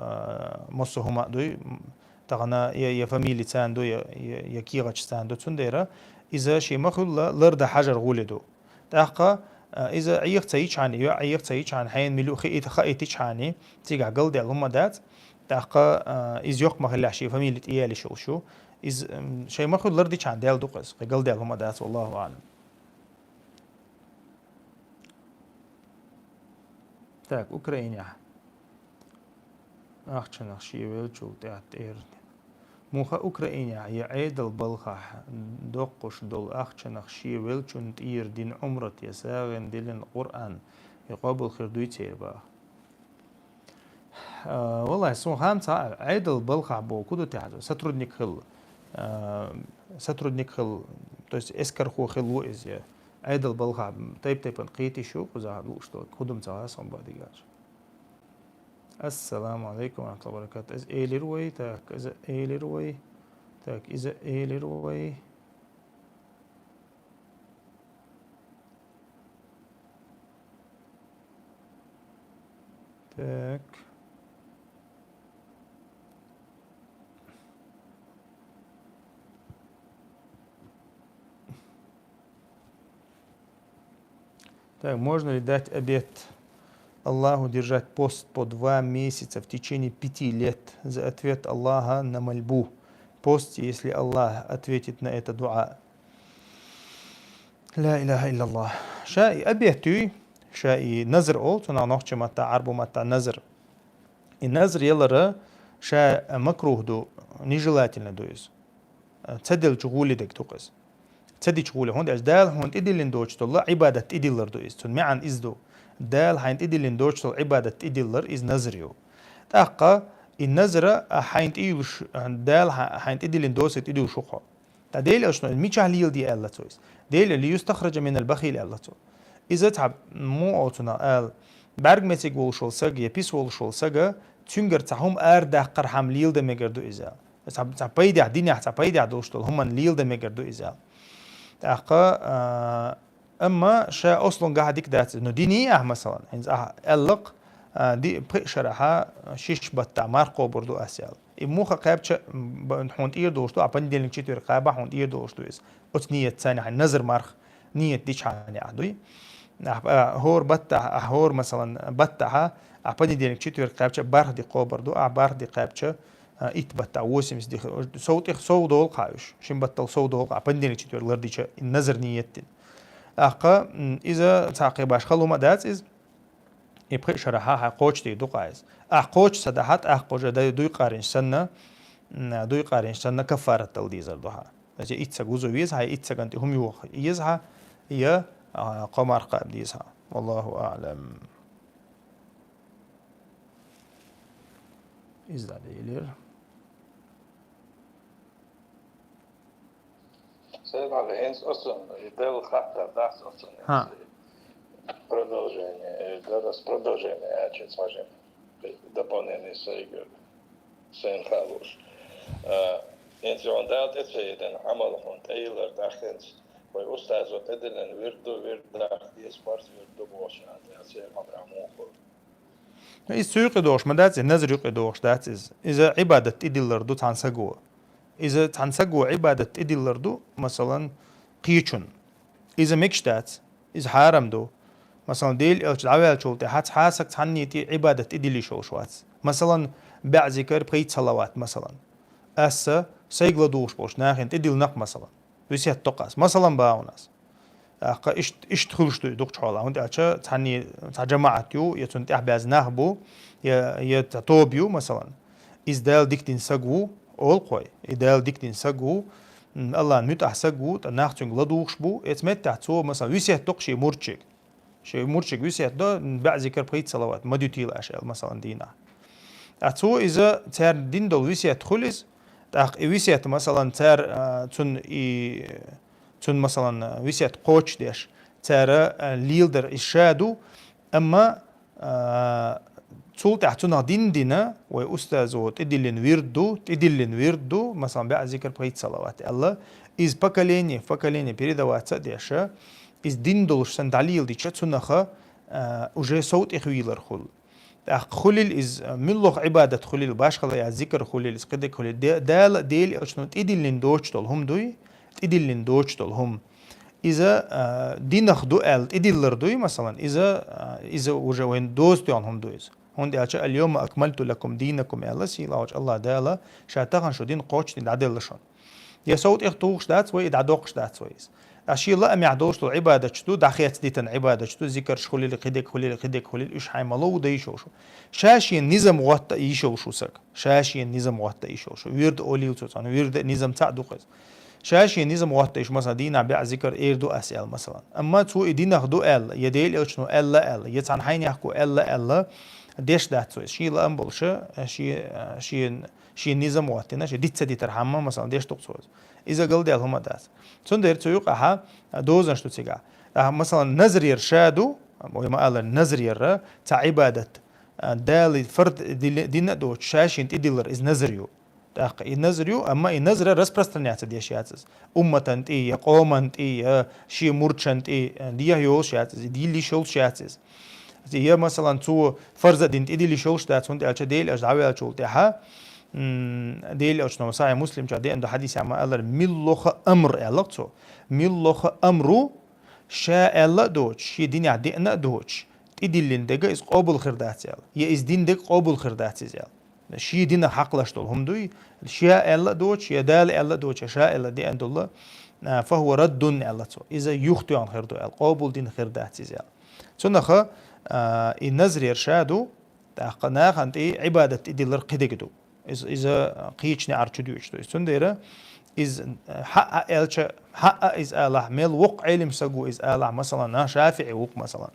مصو هما دوي تغنى يا فاميلي ثان يا كيغش ثان دو تنديرا إذا شيء مخل لرد حجر غولدو تاقا إذا عيق تيجي عن عيق تيجي عن حين ملو خيت خيتش عني تيجا قلد هم دات تاقا إذا يوق مخل شيء فاميلي إيالي شو إز شيء ما خد لرديش عن ديال دقس قل ديال هم داس والله أعلم. تاك أوكرانيا أخشن أخشي ويلشو تاعت إير موخا أوكرانيا يعيد البلخح دقش دول أخشن أخشي ويلشو نتير دين عمرت يساغن دين القرآن يقابل خير دويتير با والله سو هام عيد البلخح بو كودو تعزو سترودنيك خل سترودنيك خل то есть эскер хо хилу из я айдал балха тайп нқити шо куза что кудум цаа сам бадигар. السلام عليكم ورحمة الله وبركاته. إز إيلي روي تاك إذا إيلي روي تاك إذا إيلي روي تاك Так, можно ли дать обет Аллаху держать пост по 2 месяца в течение 5 лет за ответ Аллаха на мольбу? Пост, если Аллах ответит на это дуа. لا إله إلا الله. شاء أبيتي شاء نظر أول تنا نحكي متى عربو متى نظر. النظر يلرا شاء مكروه دو نجلاتنا دويز. تدل جغولي دك توقز. تدي شغوله هون دال هون إديلين دوش الله عبادة إديلر دو إستون معن إزدو دال هين إديلين دوش عبادة إديلر إز نظريو تأقى النظرة هين إيوش دال هين إديلين دوس إديو شقة تديل أشنو الميشة ليل دي الله تويس ديل اللي يستخرج من البخيل الله تو إذا تعب مو أوتنا قال برج متيج والشول سجى يبيس والشول سجى تنجر تعهم أرد قرحم ليل ده مجردو إزال تعب بيدي عديني تعب بيدي عدوش تول هم ليل ده مجردو إزال تأقى أما شا أصلاً قاعدك دات إنه دينية مثلاً إنز ألق دي بشرحها شيش بتعمار قبردو أسيال إموخا قابش بنحون إير دوشتو أبن ديلين شيء ترقابة حون إير دوشتو إس أتنية ثانية عن نظر مرخ نية ديش عني عدوي هور بتع هور مثلاً بتعها أبن ديلين شيء ترقابش بارخ دي قبردو بارخ دي قابش إت بتع وسمس دي صوت صوت دول قايش شن بتل صوت دول أبن ديلين شيء ترلرديش النظر نيتين أقا إذا تعقيباش خلو ما دات إز يبقى شرحها قوش دي دو قايز قوش صدحات قوش دوي قارنش سنة دوي قارنش سنة كفارة تلديزر دوها لجي إتسا جوزو ويز هاي إتسا كنت هم يوخ يزها هي قمر قاب ديزها والله أعلم. Is that clear? Sve malo ens osnovno i del hata das osnovno. Продолжение, зараз продолжение, я чуть сможем дополнение сайгер sen халуш. Ens on dat het den amal van Taylor dagens bij ustaz wat edelen wirdu wirdag die spars wirdu bosh aan het zeer van Ramon. إذا سوق ما داتس نظر يقدوش داتس إذا عبادة إدلر دو تنسجوا إذا تنسجوا عبادة إدلر دو مثلا قيشون إذا مكش داتس إذا حرام دو مثلا ديل أو تعويل شو تحت حاسك تحنيتي عبادة إدلي شو شواتس مثلا بعد ذكر بقيت صلوات مثلا أسا سيجل دوش بوش ناخن تدل نق مثلا ويسيت تقاس مثلا باوناس أخا إيش تخلش دوك حالا هند أشا تعني تجمعتيو يتون تحباز نهبو يتطوبيو مثلا إزدال ديكتين سجو أول قوي إزدال ديكتين سجو الله نمتح سجو تناختون لدوش بو يتمت تحتو مثلا ويسيت تقشي مرتشك شيء مرتشك ويسيت ده بعد ذكر بقيت صلوات ما ديتيل أشياء مثلا دينا أتو إذا تار دين دول ويسيت خلص تاق ويسيت مثلا تار تون مثلا ويسيت قوتش ديش تار ليلدر إشادو أما تول تحتنا دين دينا وأستاذو تدلين ويردو مثلا بعد ذكر بقيت صلوات الله إز بكاليني بريدوات ديشة إز دين دولش سنداليل دي تشتسونخا وجه صوت إخويلر خل خليل إز ملوخ عبادة خليل باش خلا يا ذكر خليل إز قدك خليل دال ديل أشنو تدلين دوش دول هم دوي تدلين دوش دول هم إذا دينخ دو أل تدلر دوي مثلا إذا وجه وين دوز ديون هم دويز هون دي أشياء اليوم أكملت لكم دينكم الله سيلاوج الله دالا شاتغن شو دين قوتش دين عدلشون يا صوت إختوش دات ويد عدوقش دات ويز أشي الله أم يعدوش العبادة شتو داخيت ديتن عبادة شتو ذكر شخولي خليل إيش حيملو ده يشوشو شاشي النظام وقت يشوشو سك شاشي النظام وقت يشوشو ويرد أولي وتوتان ويرد نظام تعدوقز شاشي النظام وقت إيش مثلا دينا بيع ذكر إيردو أسئل مثلا أما تو دينا خدو أل يديل إيش نو أل يتعن حين يحكو أل ديش دات سويس شي لا أمبولشة شي النظام وقتنا شي ديت ترحمة مثلا ديش تقصوز إذا قل ديال هما دات تندير تيوق أها دوزن شتو تيجا مثلا نظر يرشادو وما قال النظر يرى تعبادة دال فرد دين دو شاشين تديلر إز نظريو تاق النظريو أما النظر رسبرستنيات ديشياتز أمة إيه قوما إيه شي مرشنت إيه ديه يوشياتز دي اللي شولشياتز هي مثلا تو فرض دين تديلي شولشتات هند ألش ديل أج دعوة شولتها ديل أج نوصايا مسلم جادي عنده حديث عما قال ملوخ أمر ألقتو ملوخ أمرو شاء الله دوتش شي دين عدي أنا دوتش تديلين دقة إز قابل خردات يال يا إز دين دق قابل خردات يال شي دين حق لشتول هم دوي شاء الله دوتش يا دال الله دوتش شاء الله دي عند الله فهو رد الله تو إذا يختي عن خردو القابل دين خردات يال سنخ النظر يرشادو تاقنا أنت عبادة إدلر قدقدو إذا قيشني أرشدو إشتو سنديرة إز حق إز الله ميل وق علم سجو إز الله مثلا شافعي وق مثلا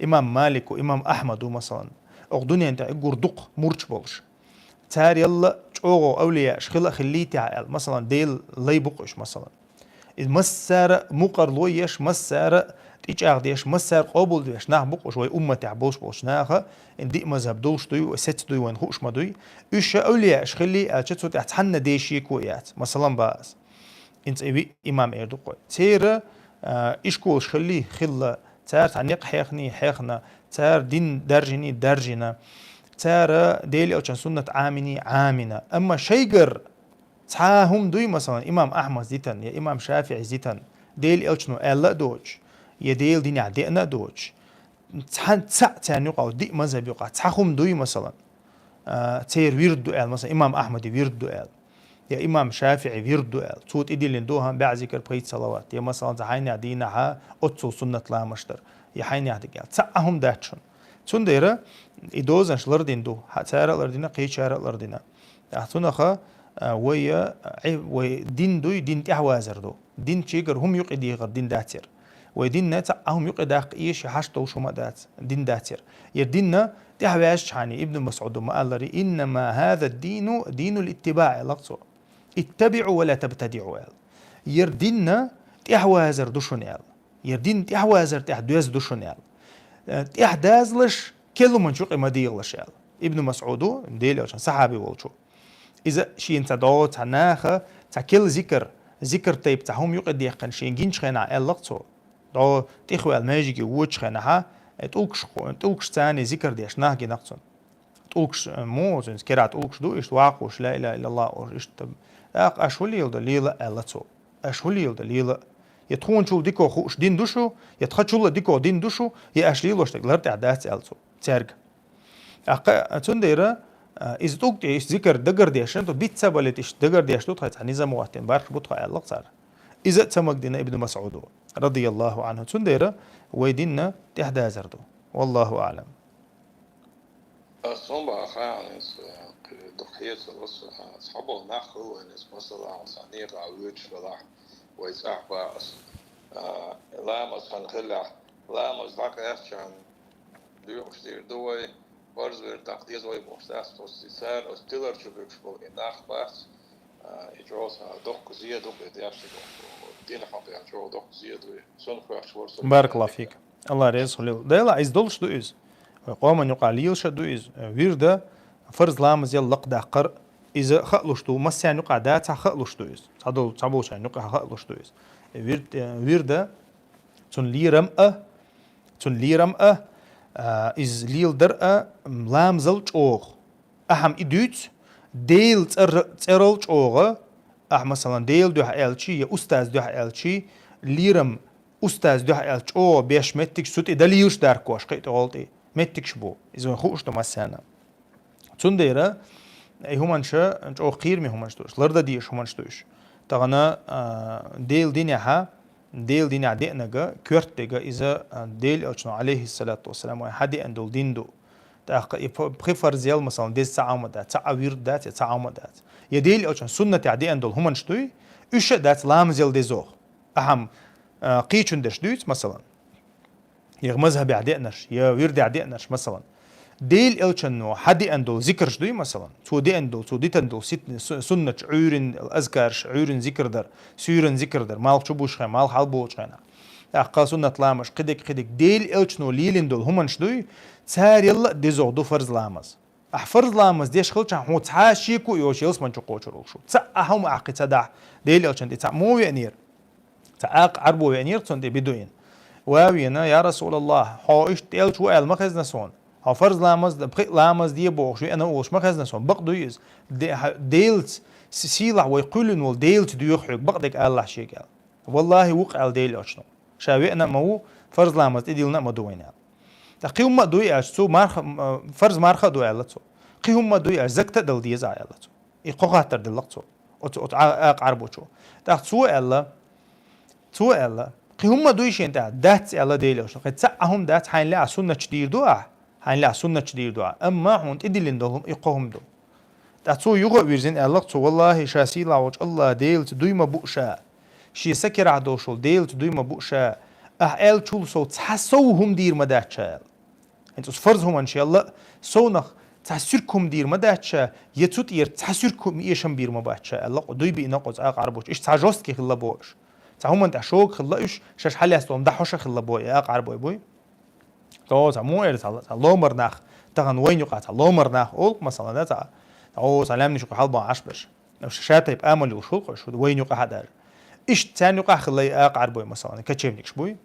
إمام مالك وإمام أحمد مثلا أقدني أنت جردق مرش بولش تار يلا شوغو أولياء شخلا خليتي عقل مثلا ديل لي بقش مثلا المسار مقرلويش مسار تيجي ديش مسار قابل ديش نه بقش وي أمتي عبوش بولش ناخه إن دي مذهب دوش دوي وست دوي ونخوش ما دوي إيش أولياء شخلي أشتو تحنا ديشي كويات مثلا باز انت امام اردو قوي تير اشكو شخلي خلا تار تعنيق حيخنا تار دين درجنا تار ديلي او سنة عامنا اما شيقر تاهم دوي مثلا امام احمد زيتن يا امام شافعي زيتن ديلي او شنو الا دوج يا ديل دين عدينا دوج تعني قاو دي مذهب يقع تاهم دوي مثلا تير ويردو ال مثلا امام احمد ويردو ال يا إمام شافعي ويردو ال صوت إدي لندوها بعد ذكر بقيت صلوات يا مثلا زحيني عدينها أتصل سنة لا مشتر يا حيني عديك تسعهم داتشون تنديرة إدوزن شلردين دو حتى لردينا قيش لردينا أحسنها ويا دين دوي دين تحوازر دو دين شيجر هم يقدي غير دين داتر ودين نتعهم يقدي إيش حشتو شو ما دات دين داتر يديننا تحواش يعني ابن مسعود ما قال لي إنما هذا الدين دين الاتباع لقصو اتبعوا ولا تبتدعوا يرديننا تحوازر دوشون يردين تحوازر تحدوز دوشون تحدازلش كل من شوق ما ديلش ابن مسعود ديل عشان صحابي والشو إذا شيء انت دعوت عناخه تكل ذكر تيب تهم يقدي يقن شيء جينش خنا لقصو دعو تخوال ماجيكي ووتش خناها تولكش تاني ذكر ديش ناهجي نقصن تقولش موز إنس كرات تقولش دو إيش واقوش لا إله إلا الله أو إيش تب أشول يلد ليلا ألا تو أشول يلد ليلا يتخون شو ديكو خوش دين دوشو يتخشول ديكو دين دوشو يأشليلوش تقدرت عدات ألتو ترجع تنديرة إذا توقت إيش ذكر دقر ديشن تو بيت سبلت إيش دقر ديش تو تحت نظام وقتين بارك بطخ الله صار إذا تسمك دينا ابن مسعود رضي الله عنه تنديرة ويدينا تحدى زردو والله أعلم. الصنبع خيان دقية الوصف أصحابه ناخو إن مثلا صنيع عويج فلاح ويزعبا لا مثلا خلع لا مثلا يفشان ديوش دير دوي برزور تقدير دوي مفتاح توسيسار استيلر شبك شبو إناخ بس يجوزها دق زيادة بدياشتو دين حق يجو دق زيادة سنخ شور بارك الله فيك الله رزق ليل ده لا إزدلش دو إز قوما يقال شدو إز ويرده فرض لامز يلق دقر إذا خلوش دو مس يعني يقع دات خلوش دو إز صدول صبوش يعني يقع خلوش دو إز ويرده تون ليرم إز ليل درأ لامزل جوغ أهم إدوت ديل ترل جوغ مثلا ديل دوح إلشي يا أستاذ دوح إلشي ليرم أستاذ دوح إلش أو بيش متك سوت إدليوش داركوش قيت غلطي متك شبو إذا خوش تو مسانا تنديرة هومانشا أو قير مي هومانشتوش لردا ديش هومانشتوش تغنا ديل دينها ديل دين عدينجا كورتجا إذا ديل أشنو عليه الصلاة والسلام وحدي أندول ديندو بخفر زيال مثلا ديز تعامدات تعويردات تعامدات يديل أشنو سنة عدي أندول هم نشتوي إيش دات لام زيال ديزوغ أهم قيشون دشدوت مثلا يغ مذهب عدينش يا ويرد عدينش مثلا ديل أشنو حدي أندول ذكر شدوي مثلا تو دي أندول تو دي تندول سنة عورن الأذكار عورن ذكر در سيرن ذكر در مال شبوش خير مال حلبوش خير أقا سنة لامش قدك ديل أشنو ليلن دول هم نشدوي تسار يلا ديزو دو فرز لامز فرز لامز ديش خلش هو تحاشيكو يوش يلس من شقوش روشو تسأهم أعقي تدع ديل أشن دي مو يعنير تأق عربو يعنير تندي بدوين واوينا يا رسول الله حوش تيل شو المخز نسون ها فرض لامز بخي لامز دي بوش أنا وش ما خزنا سون بق دويز ديلت سيلع ويقولن والديلت ديوخ حق بقدك الله شيء قال والله وقع الديل أشنو شاوينا مو فرض لامز إديلنا ما دوينا تقيهم ما دوي أشتو مارخ فرض مارخ دوي على تو قيهم ما دوي أزكت دل ديز على تو يقاطر دلقتو أت عربو شو تقصو الله قيهم ما دوي شيء أنت دات الله ديل أشنو قد سأهم دات حين لا سنة كتير دوا هاي لا سنة كتير دعاء أما هون إدلين دهم يقوم دو تأتو يغو ويرزين ألقتو والله شاسي لاوج الله ديلت دويما بؤشا شي سكر عدوشل ديلت دويما بؤشا أهل تشول سو تحسوهم دير مداتشال انتو فرضهم إن شاء الله سونخ تحسركم دير مداتشا يتوت ير تحسركم يشم بير مباتشا الله دوي بينقص عربوش إيش تاجوستكي خلا بوش تهم أنت شوك خلا إيش شاش حالي أستوم دحوش خلا بوي عربوي بوي توز مو إرسال لومر ناخ تغن وين يقع لومر ناخ أول مثلا ده تا أو سلامني شو حلبا عشبش شاشات يبقى أمل وشو وين يقع هذا إيش ثاني يقع خلي أقعر بوي مثلا كتشيفنيكش بوي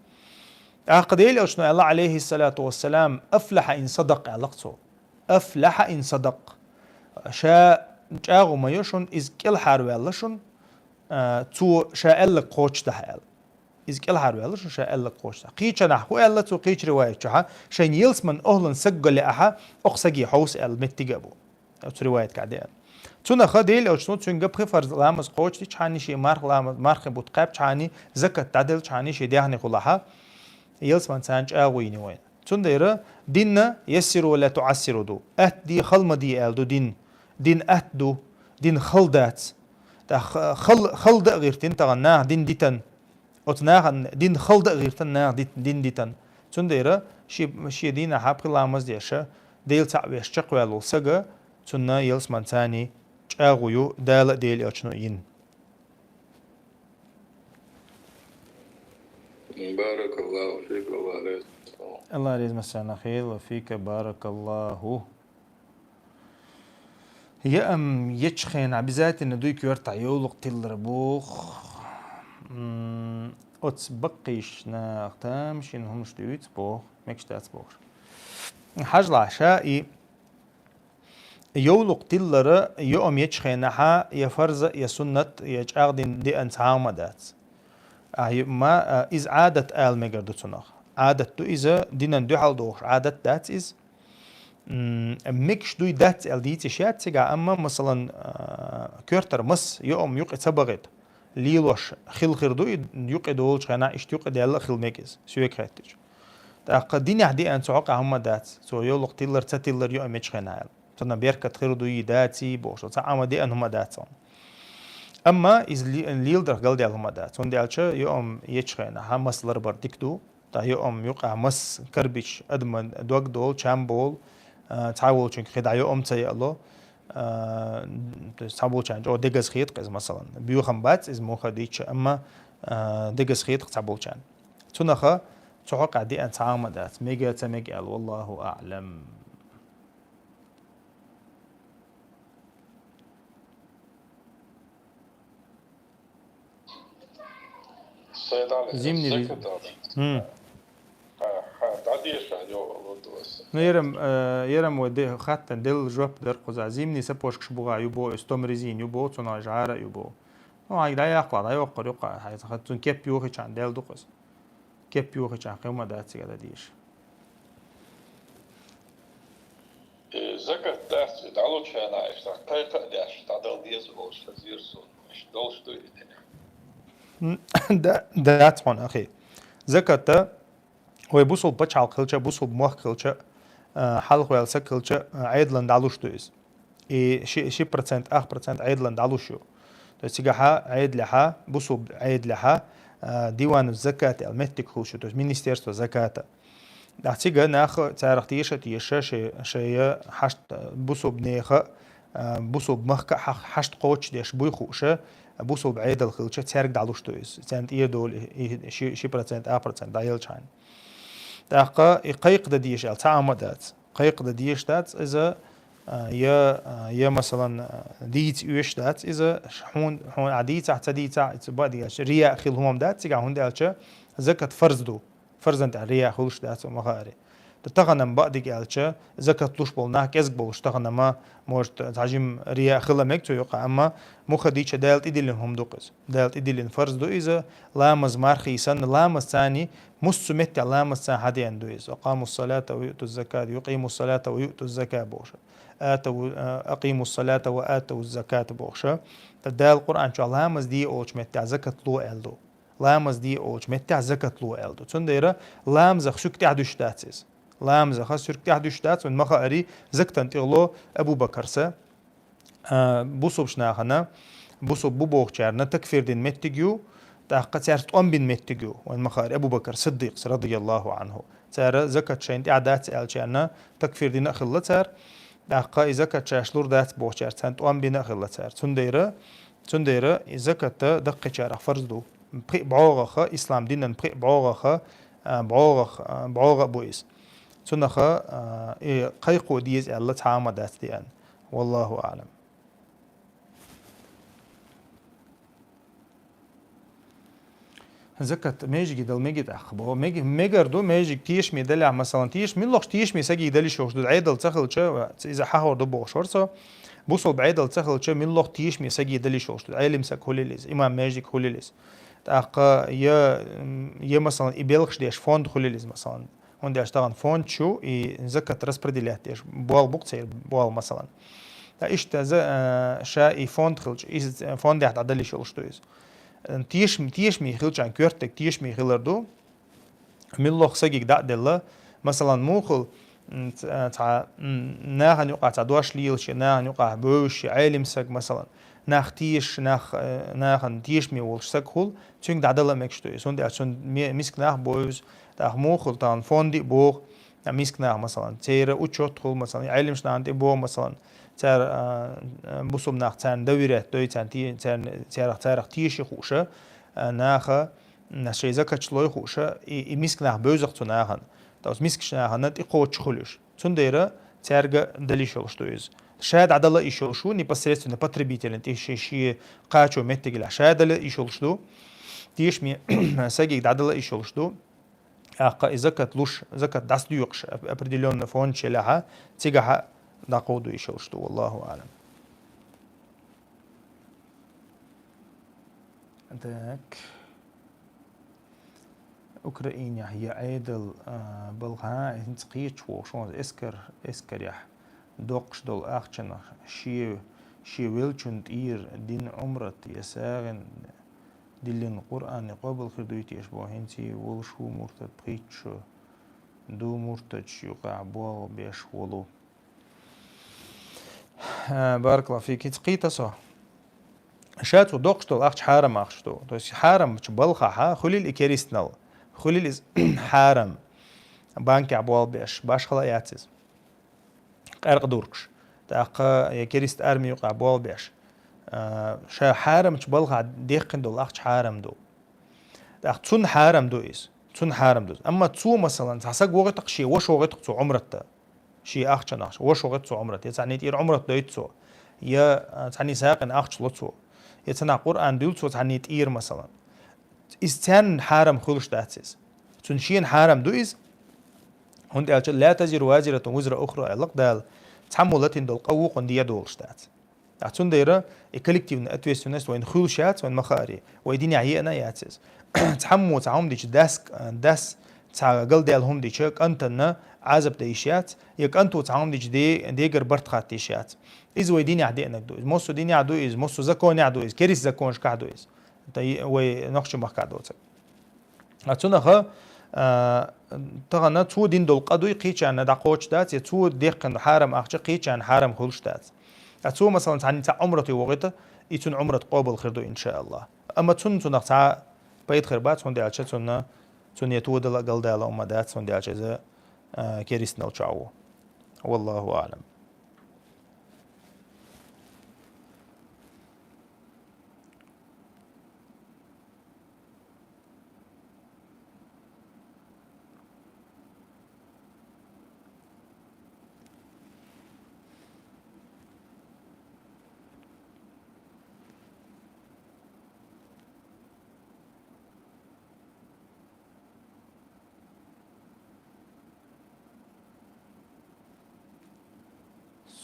أقديل أو شنو الله عليه الصلاة والسلام أفلح إن صدق علاقته أفلح إن صدق شاء جاءوا ما يشون إز كل حرب الله شون تو شاء الله قوش تحال إز كل حرب الله شون شاء الله قوش قيتش نحو الله تو قيتش رواية شها شين يلس من أهل سجل لأها أقصجي حوس المتجابو أو رواية كعدين تون خديل أو شنو تون جب خفر لامز قوش تي شاني شيء مارخ لامز مارخ بتقاب شاني زكاة تعدل شاني شيء دهني كلها يلس من سانج أغويني وين تون ديره ديننا يسر ولا تعسر دو دي خلما دي دو دين دو دين خلدات خلد غير تنتغناه دين ديتن أتناه دين خلد غير تناه دين ديتن تون ديره شي دين حاب لامز ديشه ديل تعويش شقوى للسجا تون يلس من ثاني أغويو دال ديل أشنو ين بارك الله فيك وبارك الله يرزق مسانا خير وفيك بارك الله يا يتشخين عبزات إن دوي كورت عيولق تلربوخ أتسبقيش ناختامش إنهم شتويت بوخ مكش تاتبوخ حاج العشائي يولق تلرا يوم يتشخينها يا فرز يا سنة يجعدين دي أنت عامدات ما إز عادة آل مجرد تناخ عادة تو إذا دينا دو حال دوخ عادة دات إز ميكش دوي دات آل ديتي شات سيجا أما مثلا كورتر مس يوم يوق تبغت ليلوش خيل خير دوي يوق دول شخينا إشت يوق ديالا خيل ميكز سوي خيتج تقدين عدي أن تعوق هم دات سو يولق تيلر تيلر يوم يتشخينا تنا بيركت خير دوي داتي بوش تعامل دي أن هم داتهم أما إز ليل در قل ديال هم دات سون ديالش يوم يتشخينا همس لربر ديكدو تا يوم يوقع مس كربيش أدمن دوق دول چامبول تعاول چونك خدع يوم تي الله تعاول چانج أو دقز خيط قز مثلا بيوخم بات إز موخا ديتش أما دقز خيط تعاول چان تنخا توقع دي أن تعامدات ميجا تميجال والله أعلم. سيد علي زمني بي تعديش على يرم ودي خاطر دل جوب در قزع زمني سبوش كشبوغا يبو استمرزين يبو تنا جعارة يبو هاي لا يقع لا يقع هاي خاطر كيف يوخي عن دل دقص كيف يوخي عن قيمة دات كذا ديش زكاة داس تعالوا شانا إشتاق كيف داش تعدل ديز وش تزير سون مش دوش دوي دات هون أخي زكاة هو يبوصل بتشعل كلشة بوصل بموخ كلشة حلق ويل سكلشة عيدلن دالوش دويز شي برسنت 8% عيدلن دالوشو تسيجها عيد لها بوصل عيد لها ديوان الزكاة المتك خوشو توس مينيستيرستو زكاة دعتيجا ناخ تعرف تيشة شيء حشت بوصل بنيخة بوصل بمخ حشت قوتش ديش بوي خوشة بوصل بعيد الخلشة تعرف دالوش دويز سنت دول شي برسنت 8% دايل شان تاقا يقيق ديش التعامدات قيق ديش دات إذا يا مثلا ديت يوش دات إذا هون عديت تحت ديت بعد رياء خيل هم دات تيجا هون دالش زكاة فرز دو فرزنت رياء خلش دات ومخاري تتغنم بعد قالش زكاة لوش بولنا كزق بولش تغنم موجت تعجم رياء خلا مكتو يقع أما مخديش دالت إدلين هم دوقز دالت إدلين فرز دو إذا لامز مارخي سن لامز ثاني مستمت لامز ثاني هدي عنده إذا أقاموا الصلاة ويؤتوا الزكاة يقيموا الصلاة ويؤتوا الزكاة بوشة أقيموا الصلاة وآتوا الزكاة بوشة تدال القرآن شو لامز دي أوش متع زكاة لو ألدو لامز دي أوش متع زكاة لو ألدو تنديرة لامز خشوك تعدوش داتس لامز خشوك تعدوش داتس من مخاري زكاة تغلو أبو بكر سا بوصب شناخنا بوصب بوبوخ شارنا تكفير دين متجيو تحقق سعرت بن متجيو والمخاري أبو بكر صديق رضي الله عنه سعر زكاة شين تعدات سأل شارنا تكفير دين أخلة سعر تحقق زكاة شاشلور دات بوخ شار سنت بن أخلة سعر تنديرة زكاة دقة شار فرض دو بعوغخ إسلام دينا بعوغخ بعوغ بويس تنخ قيقو ديز الله تعامدات ديان والله أعلم. زكاة ماجي دل ماجي تأخبه ماجر دو ماجي تيش مي دلع مثلا تيش من لوش تيش مي سجي دلي شوش دل عيدل تخل شو إذا حاور دو بوشورسا بوصل بعيدل تخل شو من لوش تيش مي سجي دلي شوش دل عيلم سك هوليليز إمام ماجي هوليليز تأخ يا مثلا إبلغش ديش فوند هوليليز مثلا هون ديش طبعا فوند شو زكاة رسبرديلات ديش بوال بوقتصير بوال مثلا إيش تزا شاء فوند خلش إيش فوند يحت عدلي شوش دويز تيش مي خلش عن كورتك تيش مي خلردو من لوخ سجيك دع دللا مثلا موخل تاع ناخ يقع تاع دوش ليلش ناخ يقع بوش عالم سج مثلا ناخ تيش ناخ تيش مي ولش سجول تشين دع دللا مكشتو سون عشان مسك ناخ بوز تاع موخل تاع فوندي بوخ مسك ناخ مثلا تير وتشوت خل مثلا عالم شنان بو مثلا تار بوسم ناخ تان دويرة دوي تار تيش خوشة ناخه نشي زكاة شلوي خوشة يمسك ناخ بوزق تناخن تاوس مسكش ناخن نت يقوت شخلوش تنديرة تارجع دليشولش دويز شاهد عدلا يشولشو непосредственно потребитель تيش شيء قاچو متجلا شاهد عدلا يشولشدو تيش مي سجيك عدلا يشولشدو أقا زكاة لوش زكاة داس ديوقش определенно فون شلها تيجها دقودو يشوشتو والله أعلم. ذاك أوكرانيا هي عيدل بلغها انت قيتش وشون اسكر يح دوقش دول اخشنا شي ويلچون إير دين عمرت يساغن دلين القرآن قبل خردويت يشبه هنتي ولشو مرتد قيتش دو مرتد يقع بوال بيش ولو. بارك الله فيك تقيت صح شاتو دوقش دول اخش حارم اخشتو تو حارم بلخا خليل اكيريستنال خليل حارم بانك عبوال باش خلا ياتز قرق دوركش تاق يكريست ارمي يقع بوال باش شا حارم تبلغ ديقن دول اخ حارم دو تاق تون حارم دو اس تون حارم دو اما تو مثلا تحسق وقت شي وش وقت تو عمرته شي اخ ناخ وش وقت تو عمرته يعني تير عمرت دويتسو يا تعني ساقن اخ لوتسو يتنا قران دولتسو تعني تير مثلا استان حارم خلش داتس تون شين حارم دو اس هند لا تزر وازرة وزر أخرى لق دال تحملتين دول قوو قندية دول شتات أعتون ديرة الكولكتيف أتويستونست وين خول شات وين مخاري ويديني عيئنا ياتس تحمو تعهم ديش داس تعقل ديال هم ديش أنتنا عازب ديشات يك أنتو تعهم ديش ديجر برتخات ديشات إز ويديني عدينك دو إز موسو ديني عدو إز موسو زكوني عدو إز كيريس زكونش كعدو إز وي نقش مخكعدو أعتون أخا تغنى تو دين دول قدو يقيش عن دقوش دات يتو ديقن حارم أخش قيش عن حارم خلش دات أتو مثلا تعني تاع عمرتي وغيته يتون عمرة قابل خيردو إن شاء الله أما تون تاع بيت خربات تون دي عشان تون يتو دل قل دال أما دات تون دي عشان كيريسنا وشعو والله أعلم.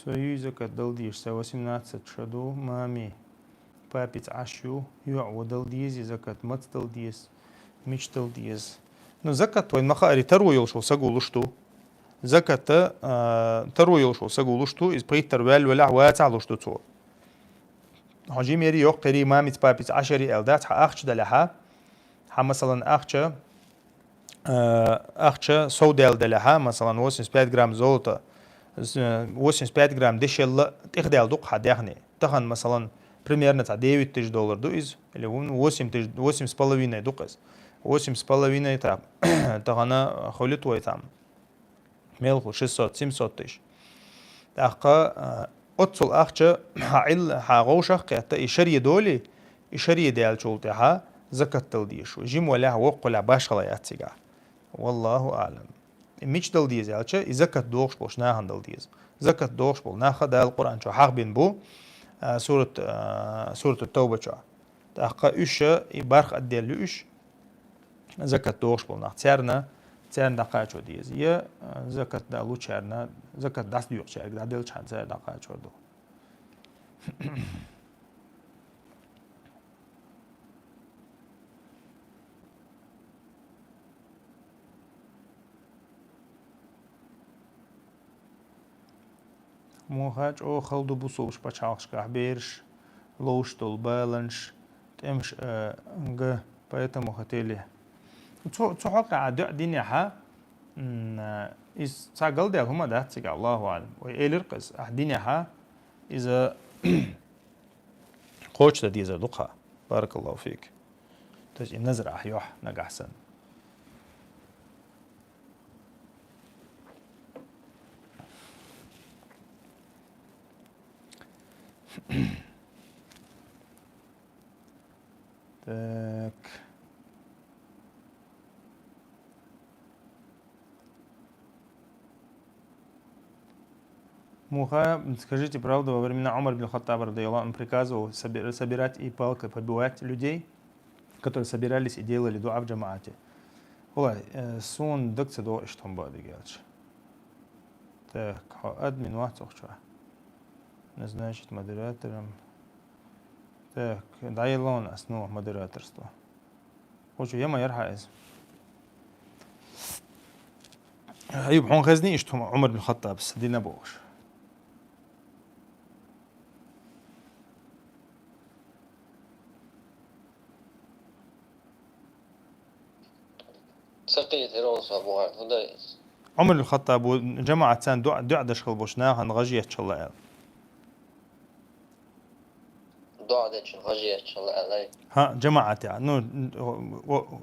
Союзок отдалдишься 18 шаду мами папиц ашю يعو دلديز زكاة مت دلديز مش دلديز نو زكاة وين مخاري ترو يلشو سقولشتو زكاة ترو يلشو سقولشتو إز بريتر ولا واتع لشتو تو هجي ميري يوق قري مامي بابيц عشري الدات أخش دلها مثلا أخش سودال دلها مثلا 85 جرام زولتا 85 جرام دشل تخدال دوق حداخني تخن مثلا примерно تاع $9 دو إز اللي هو 8.5 دوقز 8.5 تاع تغنا خليط ويتام ملخو 600 700 تيش تاقا أتصل أخشى حعل حغوشخ قيتا إشارية دولي إشارية ديال شولتها زكاة تلديشو جيم ولا وقلا باشلا ياتيغا والله أعلم ميش دلديز يالشا زكاة دوغش بوش ناهن دلديز زكاة دوغش بول ناخا دا القرآن شو حق بين بو سورة التوبة شو تاقا إشا يبارخ أديال لإش زكاة دوغش بول ناخ تسارنا دقاء شو ديز يا زكاة دالو تسارنا زكاة داس ديوغ شارك دا ديل شان تسار دقاء شو دو موهاج او خلدو بوسوش بچاوش كحبيرش لوش тол بالانش تمش г поэтому хотели حقا دنيا ها إز تاقل ده هما ده تيجا الله أعلم وإيلرقز دنيا ها إذا قوش ده ديزا دقها بارك الله فيك تجي نزرع أحيوح نقع حسن Так. Муха, скажите правду, во времена Умар бин Хаттаба радийаллаху анху приказывал собирать и палкой побивать людей, которые собирались и делали дуа в джамаате. Олай, сон докце до иштом бади гелч. Так, админ واحد شو назначить модератором. Так, дайлон основа модераторства. Хочу я ما يرحز. أيوب حون خزني إشتهم عمر بن الخطاب سدينا بوش. سقيت روس أبوها هدايس عمر بن الخطاب وجماعة سان دع دشخل بوشناها نغجية شلا دعاء ديتشن غجية إن شاء الله علي ها جماعة يعني نو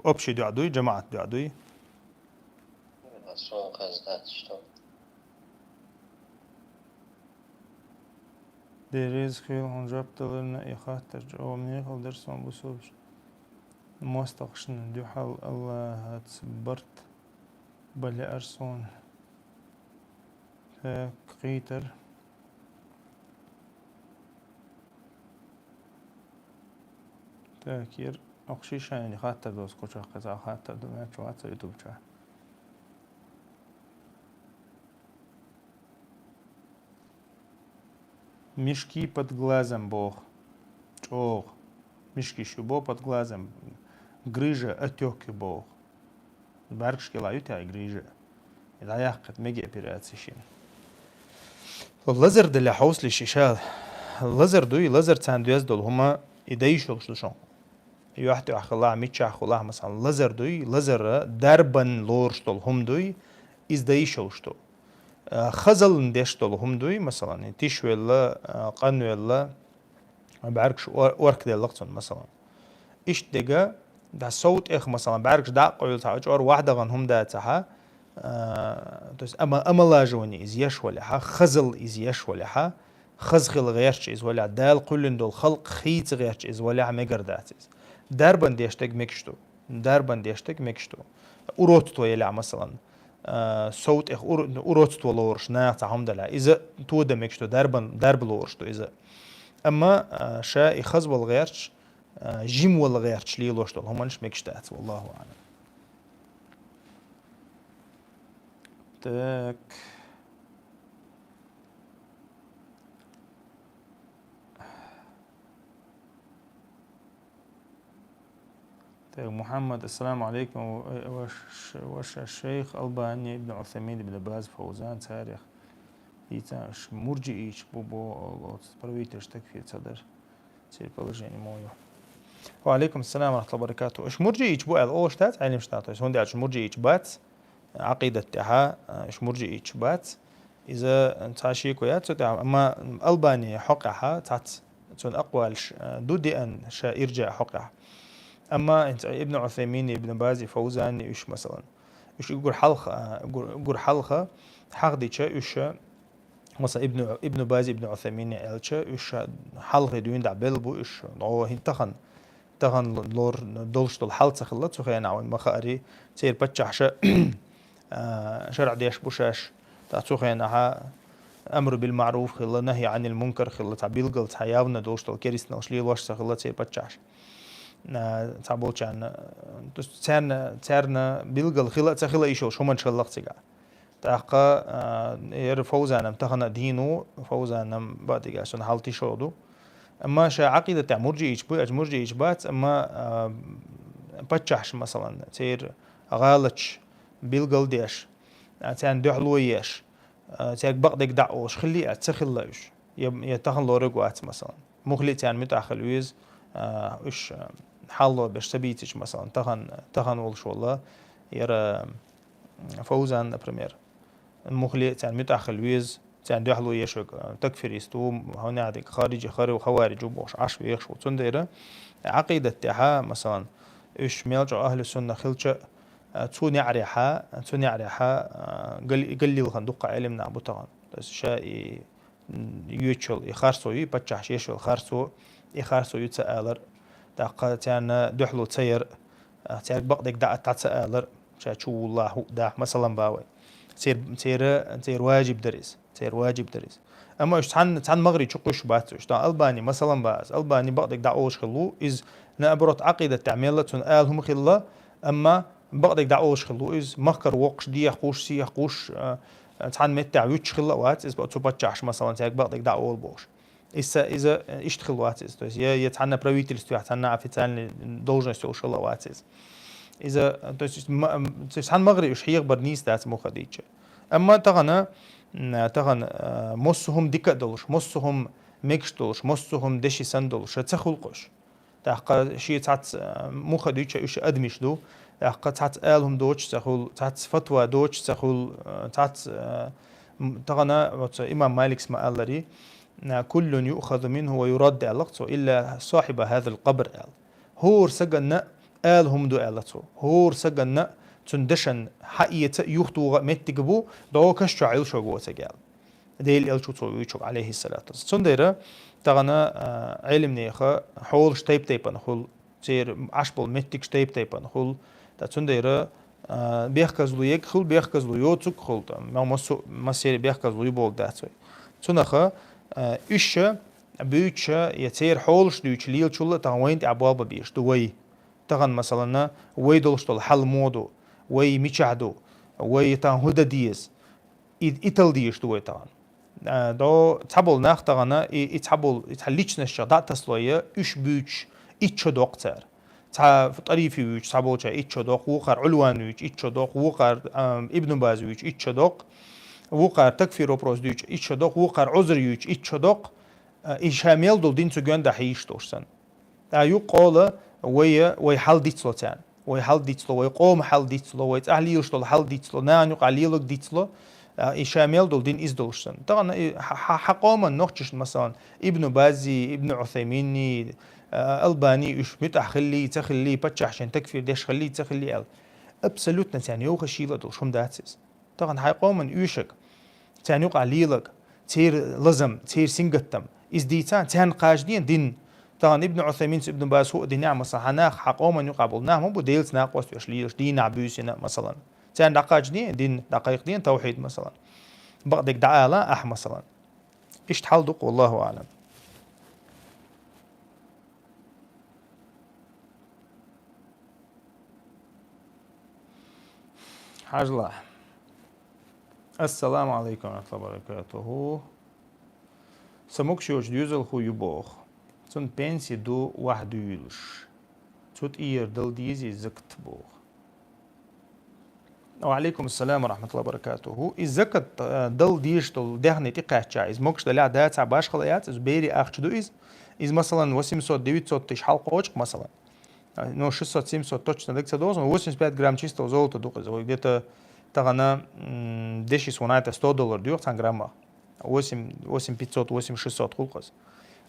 أبشي دعدوي جماعة دعدوي أصلا خزدات شتو Deriz خيل هنجابتلرنا إيخات ترجعوا منيخ ودرسون بسوبش موستقشن دو حال الله هاتسبرت بل أرسون قيتر تاكير أقشي شايني خاطر دوس كوشا قزا خاطر دو ماك شوات يوتيوب شا مشكي под глазом бог чох мишки шубо под глазом грыжа отеки бог баркшки лают ай грыжа إذا يحقق ميجي أوبراتسيشن اللزر دل حوصل الشيشات اللزر دوي لزر تاندويز دول هما إدايشول شلشون يوحد أخلا ميتشا أخلا مثلا لزر دوي لزر دربن لورش دول هم دوي إزدايشول شتو خزل نديش دول هم دوي مثلا تيشو يلا قانو يلا ما بعرفش ورك ديال لقطن مثلا إيش دقة دا صوت إخ مثلا بعرفش دا قويل تاعج أور واحدة غن هم دا تاعها توس أما لاجوني إز يش ولا ها خزل إز يش ولا ها خزخل غيرش إز ولا دال قلن دول خلق خيت غيرش إز ولا مقردات إز دربن ديشتك مكشتو دربن ديشتك مكشتو أوروتو يلا مثلا صوت إخ أوروتو لورش ناقة هم دلا إذا تودا مكشتو درب لورش تو إذا أما شا إخز والغيرش جيم والغيرش لي لورش دول هم نش مكشتات والله أعلم Так. Так, محمد السلام عليكم وش الشيخ ألباني ابن عثيمين ابن باز فوزان تاريخ يتاش مرجئيش بوبو سبرويتش تكفير صدر سير положение مويو وعليكم السلام ورحمة الله وبركاته إيش مرجئيش بو أوش تات علم شتاتو هون داش مرجئيش بات عقيدة تاعها إيش مرجئيش بات إذا تعشيك ويات تاع أما ألباني حقها تات تون أقوالش دودي أن شا يرجع حقها أما أنت ابن عثيمين ابن بازي فوزان إيش مثلا إيش يقول حلقة حق دي شا إيش مثلا ابن بازي ابن عثيمين إلش إيش حلقة دوين دع بلبو إيش هو تخن لور دولش دول حلقة خلت سخينا عون مخاري تير بتشحش شرع ديش بوشاش تسخينا أمر بالمعروف خلا نهي عن المنكر خلا تعبيل قلت حياونا دولش دول كريسنا وشلي وش خلا تير بتشحش تعبولشان تسرنا بيلقى خلا تخلا إيشو شو من شلق تجا تاقا ير فوزانا تخنا دينو فوزانا بعد جا عشان حالتي شودو أما شا عقيدة تاع مرجي إجبات أما بتشحش مثلا تير غالتش بيلقى ديش تان دحلويش تاك بقدك دعوش خلي تخلاش يتخن لورقوات مثلا مخلي تان متأخلويز إيش حلو باش تبيتش مثلا تخن والش والله يرى فوزان بريمير المخلي تان متأخلويز تان دحلو يشك تكفير يستو هون عندك خارجي وخوارج وبوش عشب يخش وتنديره عقيدة تاعها مثلا إيش ميلجو أهل السنة خلشة توني عريحة قل لي الخندق علمنا أبو تغن بس شيء يوتشل يخارسو يبتشح يشل يخارسو يتسألر تاق تان دحلو تسير تاق بقدك دع تتسألر شو الله دا مثلا باوي تير واجب درس اما ايش تحن مغري تشقش باتش تا الباني مثلا باز الباني بقدك دعوش خلو از نابرت عقيده تعميله آلهم خلا اما بقدك دعوش خلو از مخكر وقش دي قوش سي قوش تعن متع يتشخل وات إز بقى تبتشعش مثلا تيجي بقدك دا أول بوش إذا إشتخل وات إز то есть يتعنا правительство يتعنا официальный должность وشل وات إز إذا то есть عن مغرب إيش هي برنيس دات مخديتش أما تغن مصهم ديك دولش مصهم ميكش دولش مصهم دشي سندولش تخلقش تحقق شيء تعت مخديتش إيش أدمش دو تحقق تعت آلهم دوتش تخل تعت فتوى دوتش تخل تعت تغنى إمام مالك اسمه الله كل يؤخذ منه ويرد علاقته إلا صاحب هذا القبر هور سجن آلهم دو علاقته هور سجن تندشن حقيقة يخطو متجبو دو كشجع عيلشوا جوا تجال ديل يلشوا تويشوا عليه الصلاة والسلام تنديره تغنى علم نيخا حول شتيب تيبان حول تير عشبل متك شتيب تيبان حول تنديره بيحكز ليك خل بيحكز ليوتك خل ما مسير بيحكز ليبول داتوي تنخا إيش بيتش يتير حولش ديوش ليل شل تغوين تعباب بيش دوي تغن مثلا وي دولشتول حل مودو وي ميشعدو وي تان هدا ديز إيتل ديش دوي تغن دو تابل ناخ تغنا إتابل إتحليش نشجع دات تسلوية إيش بيتش إيش دوقتر تا طريفي ويش تابل جا إيش دوق وقر علوان ويش إيش دوق وقر ابن باز ويش إيش دوق وقر تكفير بروز ديش إيش دوق وقر عذر ويش إيش دوق إيش هاميل دول دين تجون ده حيش توشن أيو قال وي حل ديتلو تان وي حل ديتلو وي قوم حل ديتلو وي تأهلي يشتغل حل ديتلو نانيق عليلك ديتلو إشامل دول دين إزدولشن طبعا حقوما نقطش مثلا ابن بازي ابن عثيميني ألباني إيش متأخلي تخلي بتشح عشان تكفير ديش خلي تخلي أبسلوتنا تاني يوخ شيلة دول شم داتس طبعا حقوما يوشك تاني يقع ليلك تير لزم تير سنجتم إزديتان تان قاجدين دين طبعا ابن عثيمين ابن باز هو دي نعم مثلا هناخ حقوما يقابل نعم مو ديلت ناقوس يشليش دين عبوسنا مثلا تان دقاج دين دقائق دين توحيد مثلا بقدك دعاء أح مثلا إيش تحلدق والله أعلم حاج الله السلام عليكم ورحمة الله وبركاته سموك شوش ديوزل خو يبوخ تون بنسي دو واحد يلش توت إير دل ديزي زكت بوخ وعليكم السلام ورحمة الله وبركاته الزكاة دل ديش دل دهني تقاعد إز موكش دلع دات عباش خلايات إز بيري أخشدو إز مثلا 800 900 تيش حلقة أوجك مثلا ну 600-700 точно декса должен 85 грамм чистого золота дуказ где-то тагана 10 свонайта $100 дюр тан грамма 8500 8600 خلقز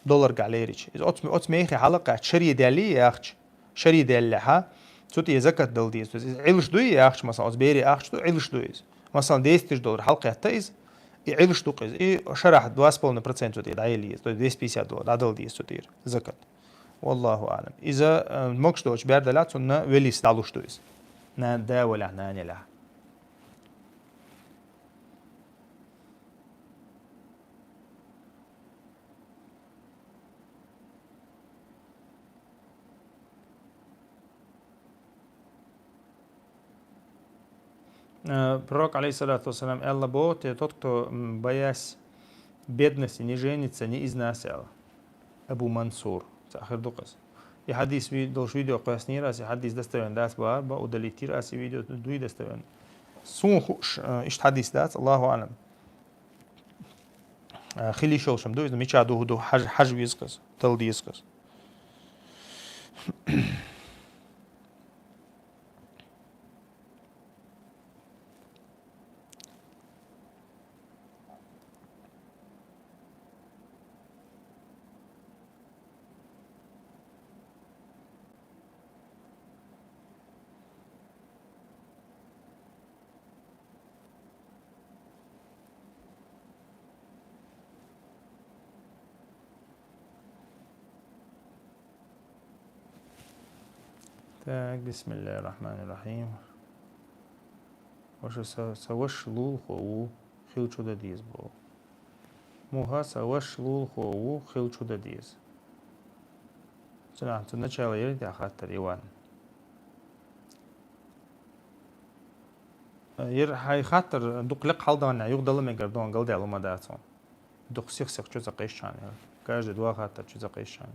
دولار قاليريش إذا أتس ميخي حلقة شري دالي ياخش شري دالها توت يزكاة دل ديز عيلش دوي ياخش مثلا أزبيري ياخش دو عيلش دويز مثلا $10 حلقة تايز عيلش دوقز شرح 2,5% توت يدعيلي $250 عدل ديز توتير زكاة والله أعلم إذا مكش دوش بيردلات سنة ولي استعلوش دويز نا دا ولا ناني لا Пророк, алейхиссалату вассалам, Элла Бог, тот, кто, боясь бедности, не женится, не изнасял. Абу Мансур, ахир дукас. И хадис долж видео поясни раз, и хадис достоверен дас барба, удалити раз и видео дуй достоверен. Сун хуш, ишт хадис дас, Аллаху алам. Хили шолшам дуй, меча духу хаж визкас, талди изкас. Так, бисмилля рахмани рахим. Ваше саваш лул хоу хил чуда диз бо. Муха саваш лул хоу хил чуда диз. Сначала начало я хаттар Иван. هاي خاطر دوق لق حالدان يغدل مقردون قلدي على مداتهم دوق سيخ جزء قيشان كاجد دوا خاطر جزء قيشان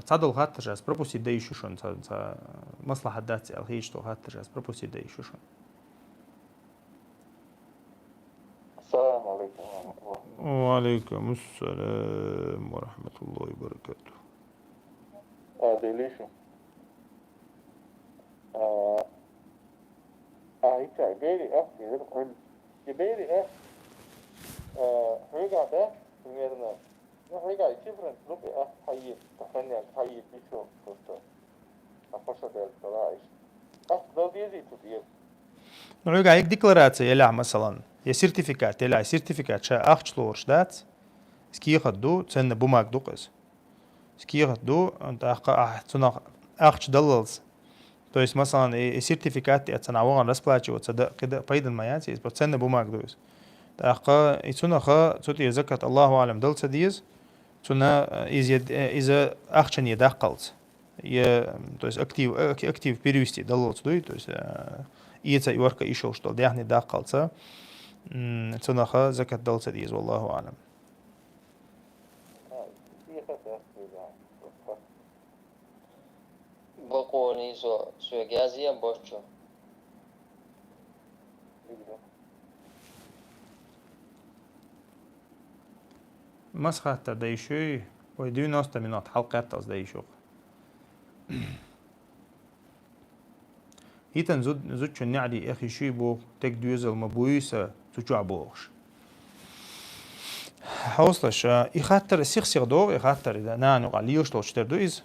تصدق خاطر جاس بروبوسي داي شوشون مصلحة داتي الهيج تو خاطر جاس بروبوسي داي شوشون. السلام عليكم ورحمة الله. وعليكم السلام ورحمة الله وبركاته. ديليشو. يبالي رجع ده ميرنا رجع يشوفن لوبي حي تخني حي بيشو كوستا أفشل الصراعش ده ديزي تدير نوعي هيك ديكلاراتsia يلا مثلا يا سيرتيفيكات يلا سيرتيفيكات شا أخشلور شدات سكي خدو تسن بوماك دوقز سكي خدو أنت أخش دللز то есть مثلا سيرتيفيكات اتناوغان رسبلاتشي وتصدق كده بايدن ماياتي بس تسن بوماك دوقز تاقا يتسونا خا تسوتي زكاة الله أعلم دل سديز تسونا إذا أخشن يدقلت то есть актив перевести дал сюда, то есть иеца юрка ишел что дяхни дақалца цунаха закат дал садиз والله أعلم. بقوني سو جازيا بوشو مسخة دايشوي ويدو 90 minut حلقات تاز دايشوق هيتن زود شو نعدي أخي شي بو تك دوز المبويسة تجوع بوغش حوصلش يخاطر سيخ دور يخاطر إذا نانو عليوش لو شتردويز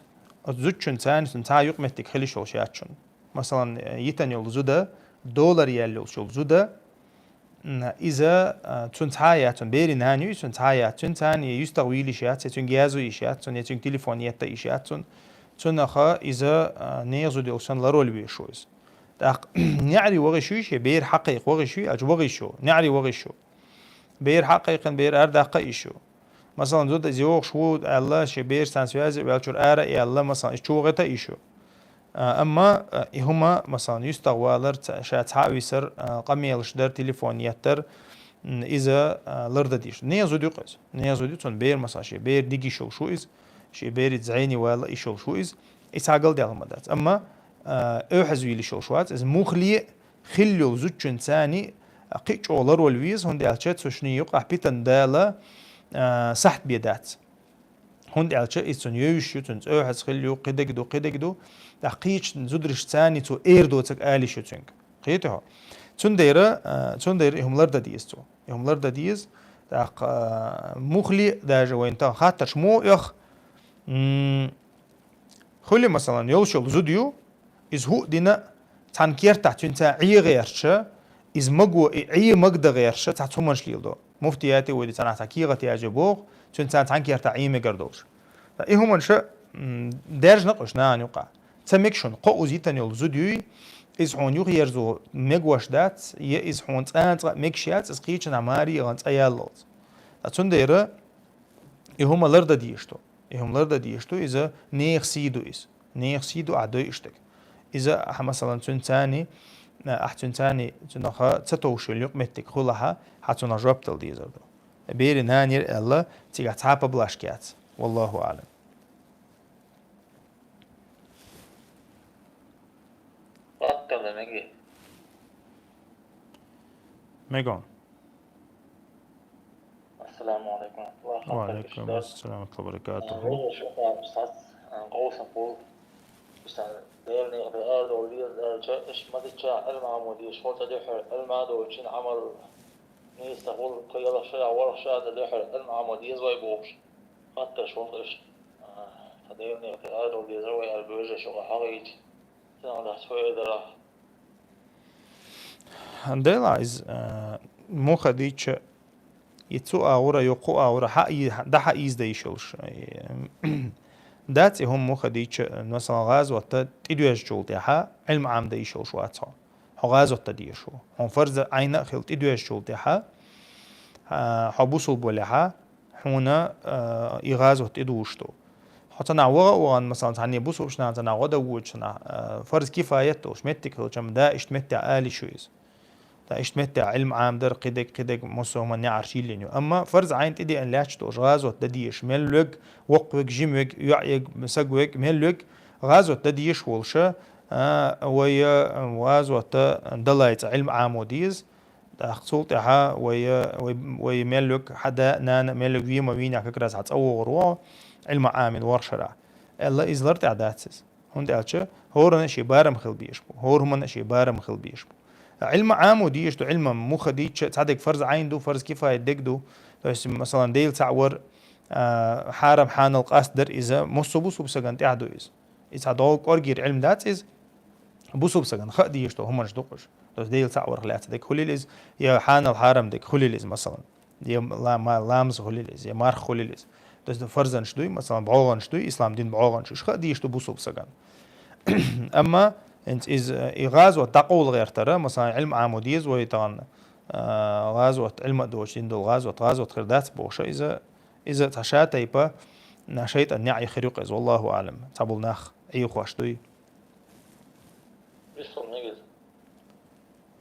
زود شو نتا يقمتك خلي شو شياتشون مثلا يتن يول زودا دولار يلو شو زودا إذا تنتهاياتون بيري نانيو تنتهاياتون تاني يستغويلي شيات تون جهازو يشياتون يتون تليفونيات يشياتون تنخا إذا نيزو ديوسن لرول بيشويز نعري وغشوش بير حقيق وغشوي أج وغشو نعري وغشو بير حقيقا بير أرداق إيشو مثلا زود زيوغ شو الله شي بير سانسوازي والشور آرا الله مثلا شو غتا إيشو أما هما مثلا يستغوالر شات حاويسر قميلش در تليفونياتر إذا لرد ديش نيزو ديوقز نيزو ديوتون بير مثلا شي بير ديجي شو إز شي بير تزعيني ولا إيشو شو إز إسعقل دي المدات أما أوحزوي لشو شوات إز مخلي خليو زوجن ثاني قيش أولر والويز هندي ألشات سوشني يقع بيتن دالا سحت بيدات هندي ألشات إسون يوشيو تنز أوحز خليو قدقدو قيش زودرش ثاني تو إيردو تك آلي شو تنك قيتها تندير هم لرد ديستو هم لرد ديز مخلي داجا وينتا خاطرش مو يخ خلي مثلا يلشل زوديو إز هو دينا تنكير تحتون عي غيرشة إز مجو عي مجد غيرشة تحتون منشليل دو مفتياتي ودي تنا تكيرة يعجبوه تون تنكير تعي مجردوش إيه هم منشأ درج نقش نان يقع تمكشون قو زيتن يل زوديو إز هون يغيرزو مجوش دات إز هون تانت مكشيات إز قيتشن عماري غانت أيالوز تندير إيه هم لرد ديشتو هم لرد ديشتو إذا نيخ سيدو عدو إشتك إذا مثلا تنتاني أحتنتاني تنخا تتوشو اليقمتك خلها حتى نجربت الديزر دو بيري نانير الله تيجا تعبا بلاشكيات والله أعلم. ميغون السلام عليكم ورحمة الله وعليكم السلام ورحمة الله وبركاته. ديرني غير ولي إيش ما تجاه المعمودية شو تدحر المعدو وشين عمل نيستقول كيلا شيء ورا شيء تدحر المعمودية زي بوش حتى شو إيش ديرني غير ولي زوي البوجة شو حقيقي سنة شوية درا هندلا إز مو خديتش يتسو أورا يقو أورا حقي ده حقي إزديشلش دات هم مخديش مثلا غاز وقت تديوش جول تها علم عام ديشل شو أتصل غاز وقت ديشو هم فرز عينا خل تديوش جول تها حبوسل بولها هنا إغاز وقت إدوشتو حتى نعوض وان مثلا ثاني بوسو وش نعوض دوتش فرز كفايته وش متك هو كم دا إشتمت عالي شويز اشتمتع علم عام در قدك مصو من عارشيلينيو أما فرض عين تدي أن لاتش توش غازو تديش ملوج وقوك جيموك يعيق مسقوك ملوج غازو تديش ولشة ويا غازو دلايت علم عام وديز أخصوتها ويا ملوج حدا نان ملوج ويما وينك كراس هتصور روح علم عام ورشرة الله إزلرت عداتس هند ألشة هورنا شيء بارم خل بيشبو هورنا شيء بارم خل بيشبو علم عام وديش تو علم مخديش تصدق فرض عين دو فرض كفاية دو مثلا ديل تعور حارم حان القصدر إذا مصوبو سبسجن تعدو إذا دوق أرجير علم دات إز بوسوب سجن خديش تو همش دوقش تو ديل تعور خلات دك خليلز يا حان الحرم دك خليلز مثلا يا ما لامز خليلز يا مار خليلز تو فرضن شدوي مثلا بعوغن شدوي إسلام دين بعوغن شو خديش تو بوسوب سجن أما انت إز إغاز وتقول غير ترى مثلا علم عاموديز ويتان غازوة علم دوش دو غازوة خردات بوشة إذا تشات يبقى نشيت أن يعي خريق إز والله أعلم تبول نخ أي خوش دوي بيشتغل نجد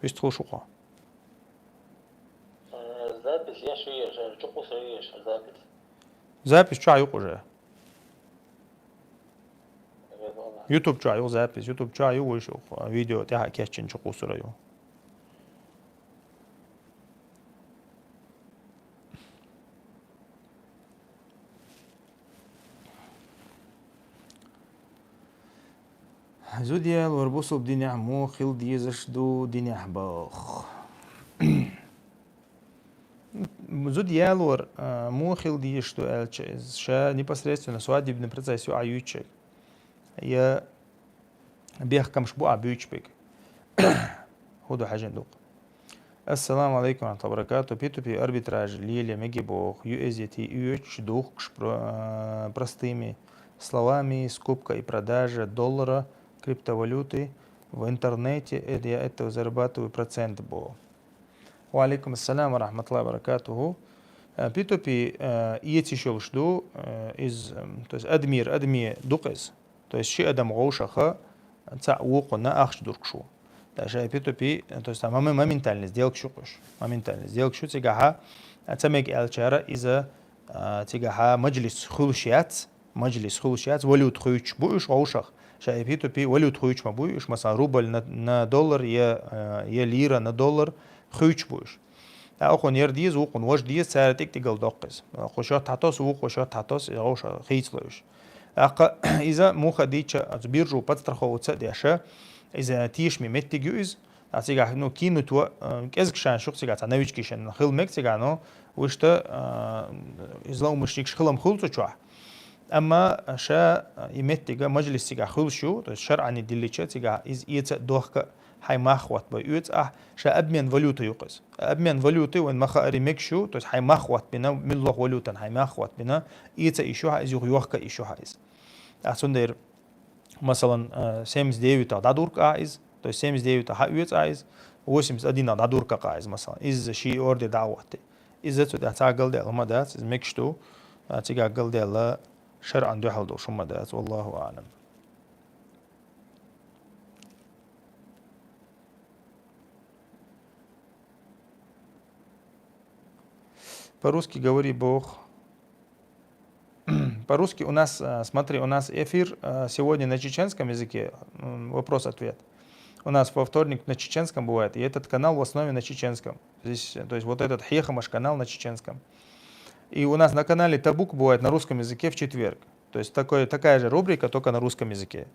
بيشتغل شقة زابس يا شوية شقو سريش زابس زابس شو عيوق وجه يوتيوب شو عيوق زابس يوتيوب شو عيوق وشو فيديو تاع كيتشن شقو سريو زوديال وربوسو بديني عمو خيل ديزش دو ديني عباخ زوديال ور مو خيل ديش دو элчез ша непосредственно свадебный процесс аючек я бех камшбу абючбек هودو حاجة دوق السلام عليكم ورحمة الله وبركاته P2P арбитраж Лилия Мегибох USDT UH дух простыми словами скупка и продажа доллара криптовалюты в интернете, я этого зарабатываю процент был. Ва алейкум ассалам ва рахматуллахи ва баракатуху. P2P يتشل شدو из то есть адми дукез то есть شيء адам غوشخه تعوقنا أخش دركشو даже P2P то есть моментально сделок шукуш моментально сделок шу тигаха تمك الشارع إذا تيجاها مجلس خلوشيات وليد خويش بوش غوشخ شايف P2P وليد خويش ما بوش مثلا روبل نا دولار يا ليرة نا دولار خويش بوش أخون يرديز وقون وش ديز سعرتك تقل دقز خوشات حتاس وخوشات حتاس غوش خيس لوش إذا مو خديتش بيرجو بتسترخو تصدقش إذا تيش ميت تجوز أتيجا نو كينو تو كأزك شان شخص تيجا تناويش كيشن خل مك تيجا نو وشتا إزلاو مشتيكش خلهم خلصو شوح أما شا يمت تيجا مجلس تيجا خلشو الشرع عن الدليتش تيجا إز يت دوخك هاي ماخوات بيوت شا أبمن فاليوتا يقص أبمن فاليوتا وين مخا أريمكشو تو هاي ماخوات بنا من لغ فاليوتا هاي ماخوات بنا يت إيشوها إز يوخك إيشوها إز أصندر مثلا 79 دادورك إز то есть 79 хаюц айз 81 дадурка айз مثلا из شي орди دعوته из это تعقل ده ما ده из مكشتو تعقل ده لا شرعا ده حل شو ما ده والله اعلم. По-русски говори Бог. По-русски у нас, смотри, у нас эфир сегодня на чеченском языке, вопрос-ответ. У нас во вторник на чеченском бывает, и этот канал в основе на чеченском. Здесь, то есть вот этот Хехамаш канал на чеченском. И у нас на канале Табук бывает на русском языке в четверг. То есть такая же рубрика, только на русском языке.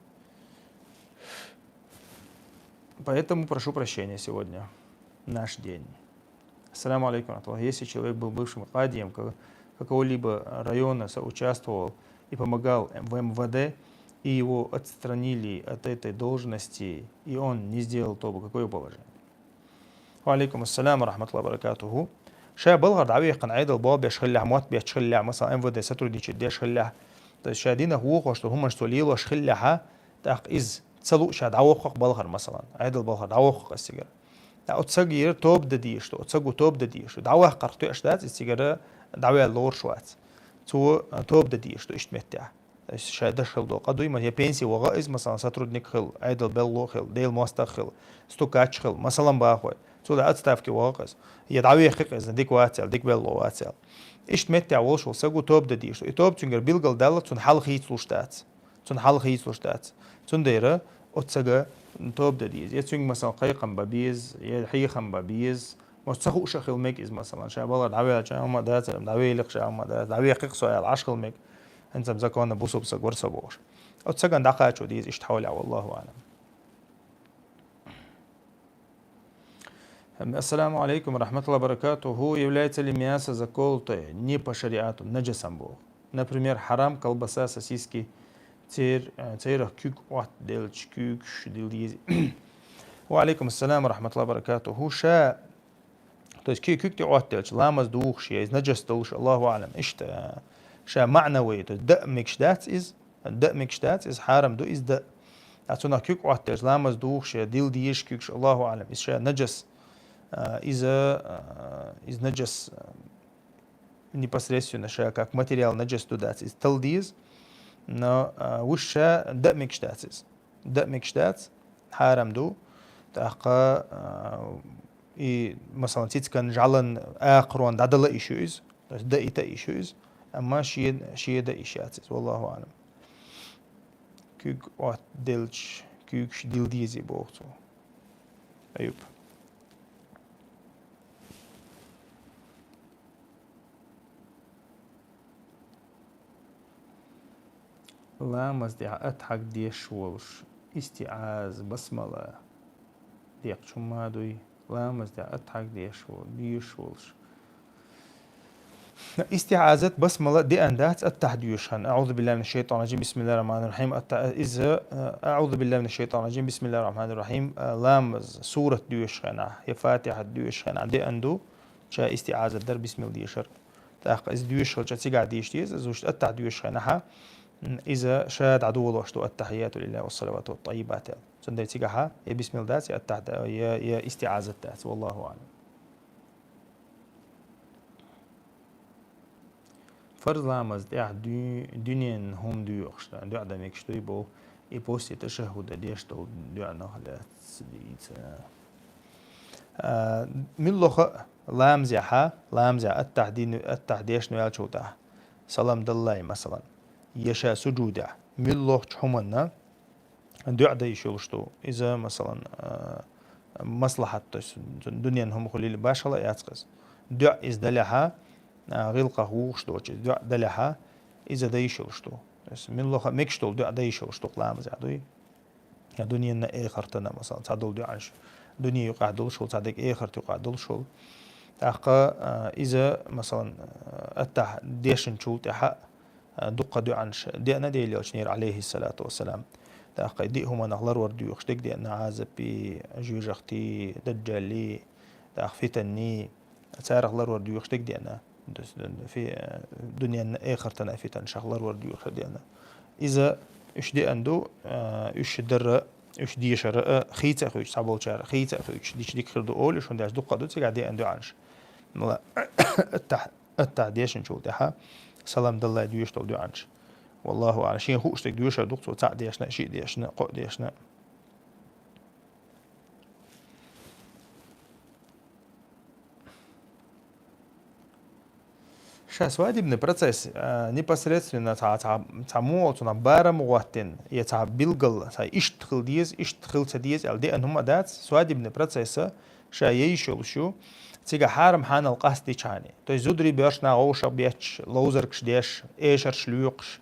Поэтому прошу прощения сегодня, наш день. Ассаламу алейкум. Если человек был бывшим кадием какого-либо района, соучаствовал и помогал в МВД, и его отстранили от этой должности, и он не сделал то, какое положение. Ва алейкум ассалам ва рахматуллахи ва баракатуху. Ша Болгар дعوي قناعد الباب بيشخلع موت بيشخلع مثلا МВД сотрудничать بيشخلع то есть شادينا هو что هم شتوليل وشخلعها تاق إز تصلوا شاد عوق Болгар مثلا عيد البلغر عوق السجارة أتصغير توب دديش أتصغو توب دديش دعوة قرطو أشدات السجارة دعوة اللور شوات تو توب دديش تو إشتمتع شاده خل دو قدوي ما هي بنسي وغائز مثلا сотрудник خل عيد البلغ خل ديل ماستر خل ستوكاتش خل مثلا باخوي تقول أتستافكي واقس يدعوي خقز ديك واتل ديك بلو واتل إيش متى عوش وسجو توب دديش توب تنجر بيلقل دالة تون حال خيط لوشتات تون حال خيط لوشتات تون ديرة أتسجى توب دديز يتسجى مثلا قيقم ببيز يحيخم ببيز مستخو شخل ميك إز مثلا شابالله دعوي شام ما دات دعوي لك شام ما دات دعوي خق سؤال عشق ميك أنت مزكون بوسو بسجور سبوش أتسجى دقات شو ديز إيش تحول والله أعلم. السلام عليكم ورحمة الله وبركاته. Является ли мясо заколотое не по шариату наджасом был? Например, харам, колбаса, сосиски, цейрах кюк, от делч кюк, шдилизи. وعليكم السلام ورحمة الله وبركاته. شا то есть кюк ти от делч ламаз دوخ из наджас долш الله أعلم إيش شا معنوي то есть دق مكشتات إز حرام دو إز دق أتونا كيك واتر لامز دوخ ديل ديش كيك الله أعلم إز شا نجس из наджас непосредственно ша как материал наджас туда из талдиз, но высша дмикштац حرام دو تاقا и مثلا تيتكن جعلن آخرون دادلا إيشوز دا إيتا إيشوز أما شيء دا إيشاتز والله أعلم. كيك وات ديلش كيك ديل ديزي بوقتو أيوب. لا مزدي أتحق ديش ولش استعاز بسملة ديق شما دوي لا مزدي أتحق ديش ولش استعاذة بسملة دي أندات التحديوشان أعوذ بالله من الشيطان الرجيم بسم الله الرحمن الرحيم إذا أعوذ بالله من الشيطان الرجيم بسم الله الرحمن الرحيم لامز سورة ديوشخنا هي فاتحة ديوشخنا دي أندو شا استعاذة در بسم الله ديشر تاق إز ديوشخل شا تيقع ديشتيز إزوشت التحديوشخنا إذا شاد عدو الله وشتو التحيات لله والصلوات والطيبات سندي تيقعها يا بسم الله دات يا استعاذة دات والله أعلم. فرض لامز دع دنيا هم دو أخشان دع دمك شتوي بو يبوستي تشهد ديش تو دع نهلات سديت من لخ لامزها التحديش نوال شوته سلام دلله مثلا يشا سجوده من لخ حمنا دع ديشولشتو إذا مثلا مصلحة دنيا هم خليل باشلا ياتقز دع إزدلها غلقه وشتوش دلها إذا ديشلشتو من لخ مكشتول دع ديشلشتو قلامز عدوي يا دنيا آخرتنا مثلا تعدل دعش دنيا يقعدل شول تعدك آخر تقعدل شول تحقا إذا مثلا أتح ديشن شول تحق دقة دعنش دينا ديلي أشنير عليه الصلاة والسلام تحقا ديهم نغلر وردو يخشتك دينا عازب جوجختي دجالي تحق فتني سار غلر وردو يخشتك دينا في دنيا آخر تنافيتا شغلر وردو يخدينا إذا إيش دي أندو إيش در إيش دي شر خيت أخوش صعبول شر خيت أخوش ديش ديك خردو أول إيش هنداش دقة دوت قاعد دي أندو عنش لا التعديش نشوف ده سلام دلله ديوش دو عنش والله على شيء خوش تك ديوش دكتور تعديشنا شيء ديشنا قو ديشنا. Свадебный процесс непосредственно таму на барам уаттен я та билгал та иштхил цадиез ал де анхума дат свадебный процесс ша ейшулшу тига харам ханал qasdi чани то есть зудри бёшна оуша беч лоузеркш деш эшер шлюкш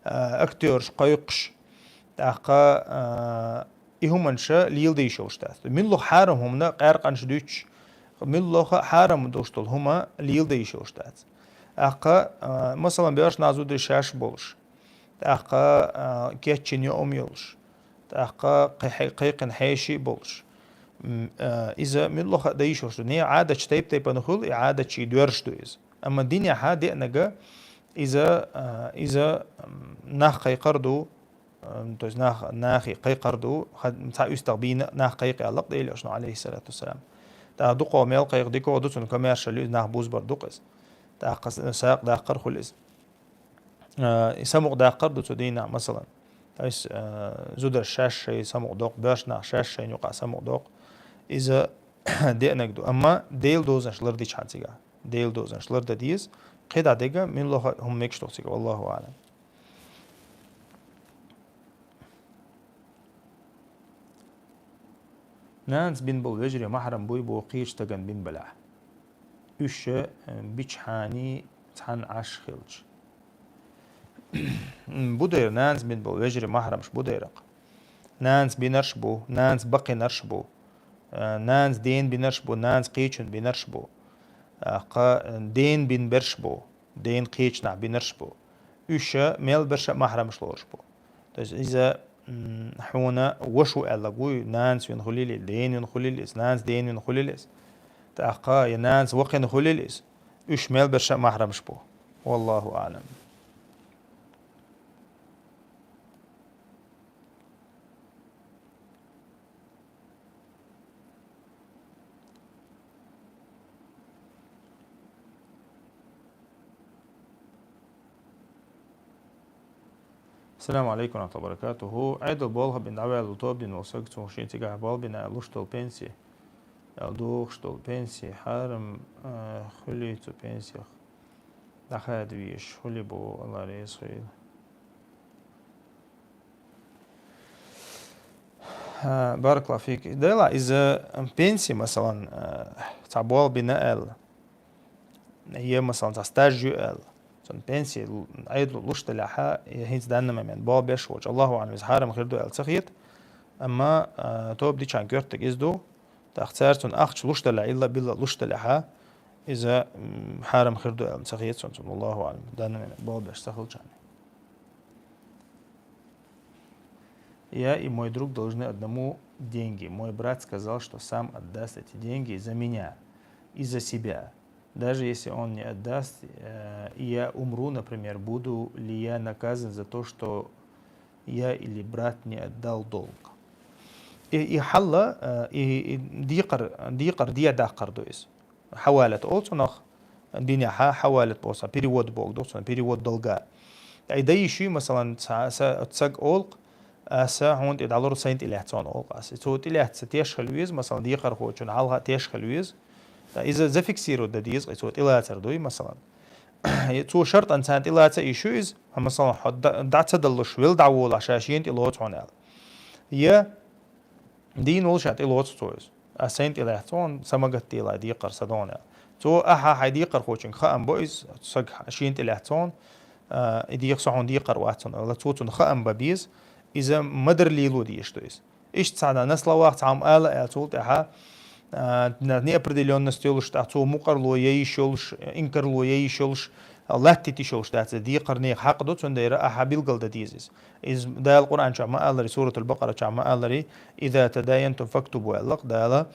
актёрш qayqш таqa ихуманша лилдейшулштас min lo haram humna qarqanш düç min lo haram dostul huma lildeishulshtas أقا مثلا بيرش نازود شاش بولش أقا كيتشين يوم يولش أقا قيقن حيشي بولش إذا من الله دايشوش نية عادة تيب نخول عادة شي دورش دويز أما الدنيا حادة نجا إذا ناخ قيقردو توز ناخي قيقردو متاع يستقبين ناخ قيق علق ديل أشنو عليه الصلاة والسلام تا دقوا ميل قيق ديكو دوتون كميرشلو ناخ بوز بردقز ساق داقر خلص سمق داقر دو تدينا مثلا زودر شاش شيء سمق دوق باش نا شاش شيء يقع سمق دوق إذا دي نقدو أما ديل دوزن شلر دي شانسيجا ديل دوزن شلر ديز قيد ديجا من الله هم ميكش توكسيجا والله أعلم. نانس بين بول وجري محرم بوي بو قيش تجن بين بلع üç biçhani tan aş khilj bu der nans bin bol vejri mahramş bu deraq nans binarş bu nans baqi narş bu nans din binarş bu nans qichun binarş bu din bin berş bu din qichna binarş bu üç mel berş mahramş lorş bu dus iza حونا وشو ألاقوي نانس ينخليلي دين ينخليلي نانس دين ينخليلي تأقا ينانس وقن خليليس ميل برشا محرمش بو والله أعلم. السلام عليكم ورحمة الله وبركاته. عيد البولها بين دعوة لطوب دين وصلت وشين تجاه بال بين لوشتل بنسي دوغشتل بنسي حارم خلي تو بنسي دخاد ويش خلي بو الله رئيس خيل بارك الله فيك. دلا إذا بنسي مثلا تعبول بناء هي مثلا تستاجو ال بنسي عيد لوشت لحا هينز دانا من باب بيشوج الله أعلم إذا حارم خير دو ال سخيت أما توب دي كان كرتك إزدو تختارتون أخش لوشت إلا بلا لوشت لحا إذا حارم خير دو ال سخيت سون الله أعلم دانا من باب بيش سخل جاني. Я и мой друг должны одному деньги. Мой брат сказал, что сам отдаст эти деньги за меня и за себя. Даже если он не отдаст, и я умру, например, буду ли я наказан за то, что я или брат не отдал долг. И حلا ديقر داقر دويس حوالة أولسونخ بينها حوالة بوسا перевод بوك دوسون перевод долга. أي ده يشي مثلا تساق أولق أسا هون إدعالور سنت إلى هتسون أولق أسا توت إلى هتسيش خلويز مثلا ديقر خوشون عالها تيش خلويز إذا زفكسيرو دديز قيسوت إلى هتردوي مثلا تو شرط أن سنت إلى هتسيشوز هم مثلا حد دعت دلش ويل دعول عشاشين إلى هتسون أل يا دين ولشات إلى هتسوز أسنت إلى هتسون سمجت إلى ديقر سدون أل تو أها حديقر خوشون خام بويز تسق شين إلى هتسون إديق صحون ديقر واتسون ولا توتون خام ببيز إذا مدر ليلو ديشتويس إيش تساعدنا نسلا وقت عم آلا أتولت أها неопределенность елш тацу мукарло яишолш инкарло яишолш латтити шолш тац ديقر نيق حق دوت سندير أها بيلقل دديزيز إذ دا القرآن شعما آلري سورة البقرة شعما آلري إذا تداينتم فاكتبوا ألق دالا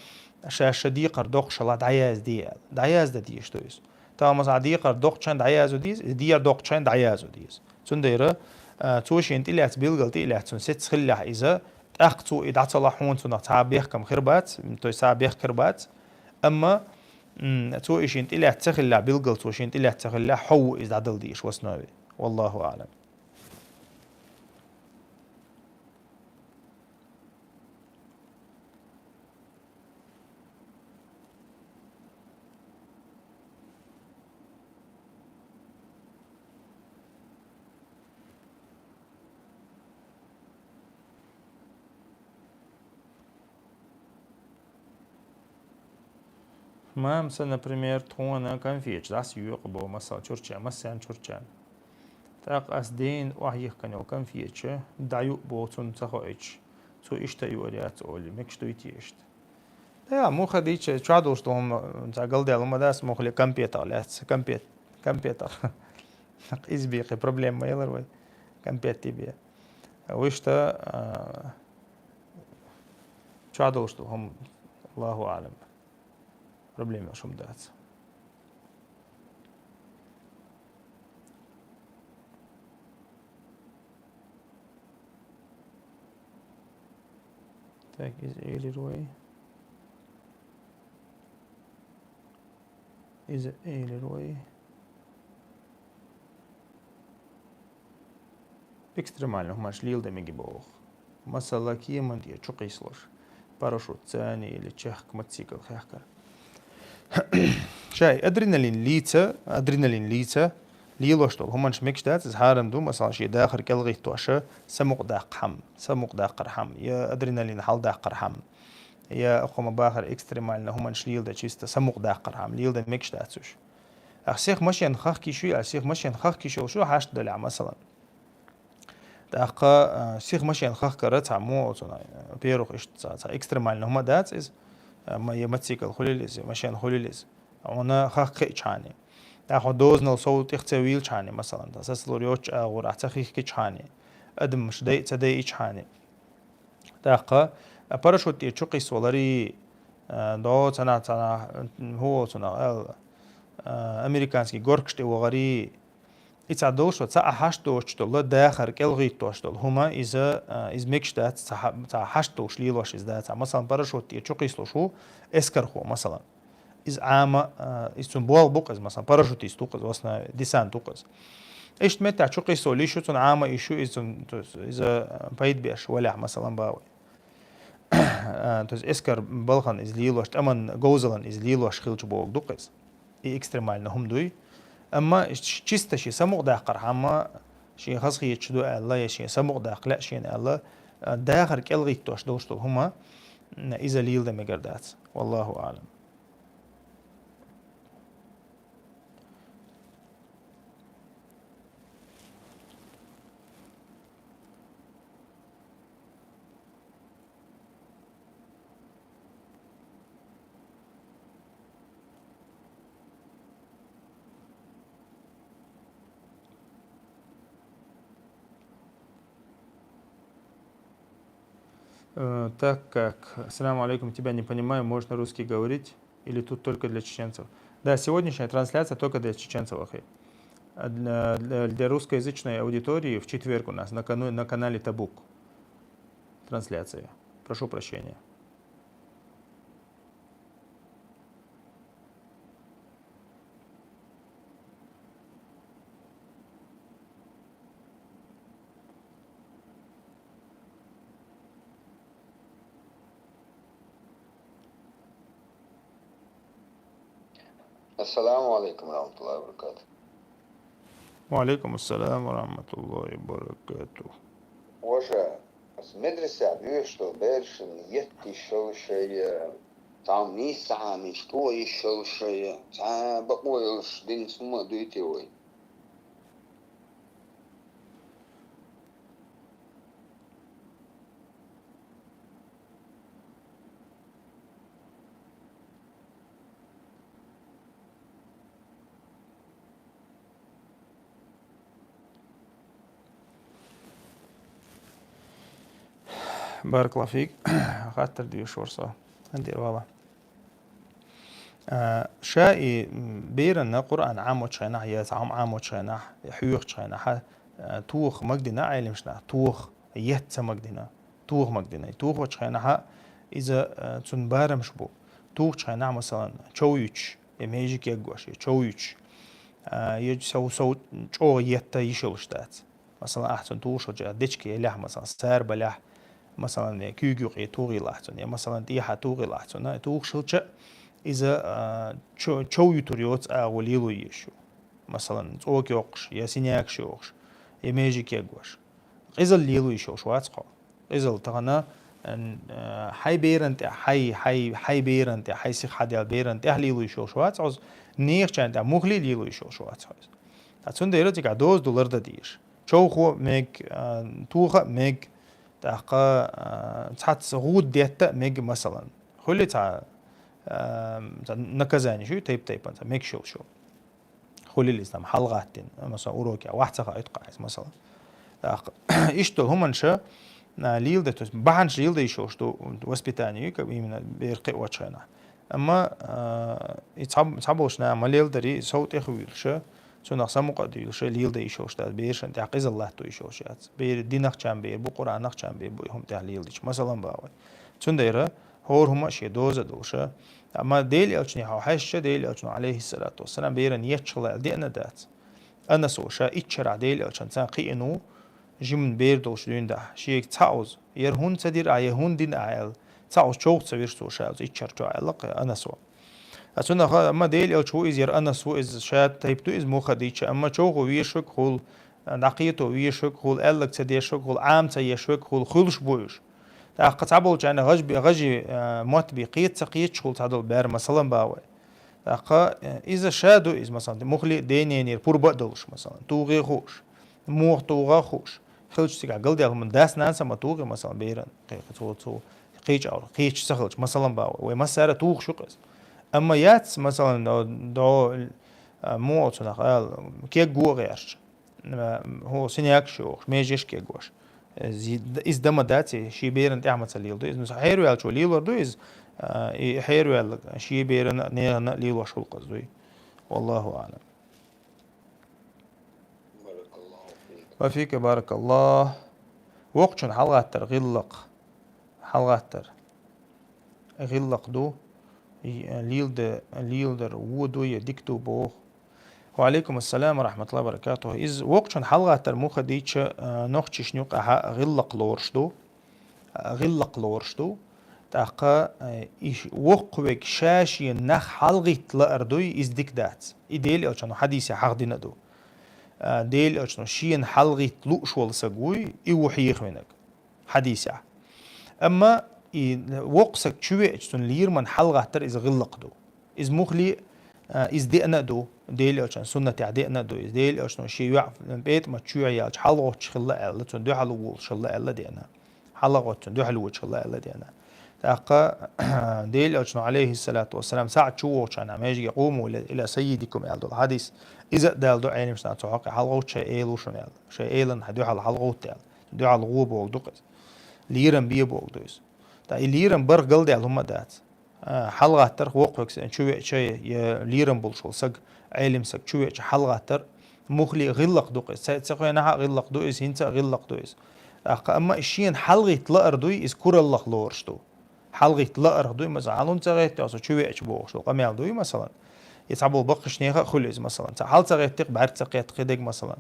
شاش ديقر دوق شلا دعياز دعياز ديشتويس تامس ديقر دوق شان دعياز ديز ديار دوق شان دعياز ديز سندير توش انت اللي هتبيلقل تي اللي هتسون ست خلح إذا أخذوا إذا تصلحون سنة تعبيح كم خربات توي تعبيح خربات أما تو إيش انت اللي هتخلى بيلقل تو إيش انت اللي هتخلى حو إذا عدل ديش وسنوي والله أعلم. مامسا например تونا конфеч das يقبو مسا чурча مسان чурча так as دين وحيخ كانوا конфеч دعيو بوتون تخويش تو إشتا يوريات أولي مكشتو يتيشت да مو خديش تشادو شتوم تقول ده لما داس مخلي كمبيوتر لاتس كمبيوتر إزبيقي проблем ما يلروي كمبيوتر تبيه وإشتا تشادو شتوم الله أعلم проблема шум дац. Так, из Эйлервей. Из Эйлервей. Экстремально, маш лил да меги бог. Масала киеман я чукислош. باراشوت ثاني اللي تشيخ موتوسيكل خيخكر شاي ادرينالين ليتا ليلوشتو هما نشمكش دات هارم دو مثلا شي داخل كالغي توشه سمق داق قرحم يا ادرينالين حال داق قرحم يا اخو باخر اكستريمال هما نشليل دا تشيستا سمق داق قرحم ليل دا ميكش داتوش اخسيخ ماشي نخاخ كيشو اسيخ ماشي نخاخ كيشو شو حاش دلع مثلا داقا سيخ ماشي نخاخ كرت عمو بيروخ ايش اكستريمال هما دات از ما يمتسيكل خليليز ماشي خليليز وانا خاخ كيچاني داخو دوزنل صوت اختويل چاني مثلا اساس لوريوچ غور اتخيخ كيچاني ادم مش داي تداي چاني داقا باراشوت يچقي سولاري دو تنا هو تنا امريكانسكي غوركشتي وغري يتعدوش وتسع حشتوش تلا داخل كالغي توشتل هما إذا ميكشتات تاع حشتوش ليلوش إذا تاع مثلا باراشوت يشوقيسلو شو إسكرخو مثلا إذا عامة إستنبول بوقز مثلا باراشوت يستوقز وصنا ديسان توقز إيش متى تشوقيسلو ليشو تن عامة يشو إذا بايد بيش ولا مثلا باوي توز إسكر بلخن إز ليلوش أمن جوزلن إز ليلوش خلج بوق دوقز إكستريمال نهم دوي أما چیسته شی سموق داقر اما شی خاصی چدو الله شی سموق داق لا شی الله داخل كالغي توش دوشتو هما إذا ليل ده مقردات والله أعلم. Так как, ассаламу алейкум, тебя не понимаю, можно русский говорить или тут только для чеченцев? Да, сегодняшняя трансляция только для чеченцев. Для русскоязычной аудитории в четверг у нас на канале Табук трансляция. Прошу прощения. السلام عليكم ورحمة الله وبركاته. وعليكم السلام ورحمة الله وبركاته. وشا مدرسة بيشتو بيرشن يتي شو شيء تعم نيس عامي شكوي شو شيء تعم بقويش دين سما دويتي وي. بارك الله فيك. خاطر دي شورصة ندير والله شائي بيرنا قرآن عام وشيناح يتعام عام وشيناح حيوخ شيناح توخ مقدنا عيلم شنا توخ يهت مقدنا توخ وشيناح إذا تنبارم شبو توخ شيناح مثلا تشويش يميجيك يقوش تشويش يجسو صوت شو يهت يشلشتات مثلا أحسن توش وجا ديشك يلح مثلا سار بلح مثلا كيوغي توغي لاحتون يعني مثلا ديها توغي لاحتون توغ شلچ إذا شو يتريوت أوليلو يشو مثلا توك يوقش يا سينياك شوقش يميجيك يقوش إذا الليلو يشو شواتقو إذا تغنى حي بيرنت حي بيرنت حي سيخ حديال بيرنت ليلو يشو شواتقوز نيخ چانت مخلي ليلو يشو شواتقوز تاتون ديرتك $2 ديش شو خو ميك توخ ميك تاقا تحت غود ديتا ميج مثلا خلي تاع نكزاني شو تيب انت ميك شو خلي اللي اسلام حلقاتين مثلا اوروكيا واحد ساقا يتقع مثلا تاقا اشتو همنشا ليل دتوس بحنش ليل دي شو وسبيتاني كبيمنا بيرقي واتشانا اما يتصابوش نعم ليل دري صوت اخويلشا سوناق سمقدي شو ليل دي شو شتات بيرشن تعقيز الله تو يشوشات بير دينق چان بير بو قرانق چان بير بو هم تحليل ديش مثلا باوي سونديرا هور هما شي دوزا دوشا اما ديل يلچني ها حش ديل يلچن عليه الصلاه والسلام بيرن يچلا دينا دات انا سوشا اتشرع ديل يلچن سان قينو جيم بير دوش دين ده شي تاوز يرهون تدير ايهون دين ايل تعوز شوق تسويش تو شاوز يتشر تو علق أنا سوا أصلا أما ديل أو شو إزير أنا سوا إز شات تيبتو إز مو خديتش أما شوق ويشك خول نقيته ويشك خول ألك تديشك خول عام تيشك خولش بويش قد عبول جانا غجي موت بقيت سقيت شغل تعدل بار مثلا باوي إذا شادو إز مثلا مخلي دينينير بور بدلش مثلا توغي خوش موغ توغا خوش خلش تيجا قل ديال من داس نانسا ما توغي مثلا بيرن تو قيج أو قيج سخلش مثلا باوي ومسارة توغ شقز أما ياتس مثلا دو مو تنقال كي غوريش هو سينياك شوخ ميجيش كي غوش إز دم داتي شي بيرن تعمل سليل دو إز حيروال شو ليل دو إز حيروال شي بيرن نيرن ليل وشو القصدي والله أعلم. بارك الله فيك. وفيك بارك الله. وقت حلقات تر غلق حلقات تر غلق دو ليل در ودو يدكتو بوخ. وعليكم السلام ورحمة الله وبركاته. إز وقت حلقات تر موخ ديتش نوختش نيوق غلق لورشدو تاقا وقوك شاشي نخ حلقت لأردوي إز ديك دات إديل أوشانو حديثي حق دينا دو ديل أوشانو شين حلقت لوش والساقوي إيوحيخ منك حديثي أما وقسك شوي أجتون لير من حلقة تر إز غلق دو إز مخلي إز دينا دو ديل أوشان سنة تعدينا دو إز ديل أوشانو شي يعف بيت ما تشوي يالج حلقة تشخلا ألا تون دو حلقة شلا ألا دينا حلقة تون دو حلقة شلا ألا دينا تاقا ديل أوشانو عليه الصلاة والسلام ساعة شو وشان عماجي يقوموا إلى سيدكم يالدو الحديث إذا دال دو عيني مشنا تحقق حلقة شيء إيلو شون يال شيء إيلن هدو حلقة تال دو على الغوب والدقس ليرن بيبول دوز تا ليرن بر قلدي هم دات حلقة تر وقوك شو شيء ليرن بولشول سق علم سق شو حلقة تر مخلي غلق دوقس سقي نها غلق دوقس هنتا غلق دوقس أما الشين حلقة لأردوي إز كور الله لورشتو حلقة لأردوي مثلا علون تغيت أصلا شو بوخشو قميال دوي مثلا يتعبوا بقش نيخا خليز مثلا حال تغيت تق بعد تقيت قدق مثلا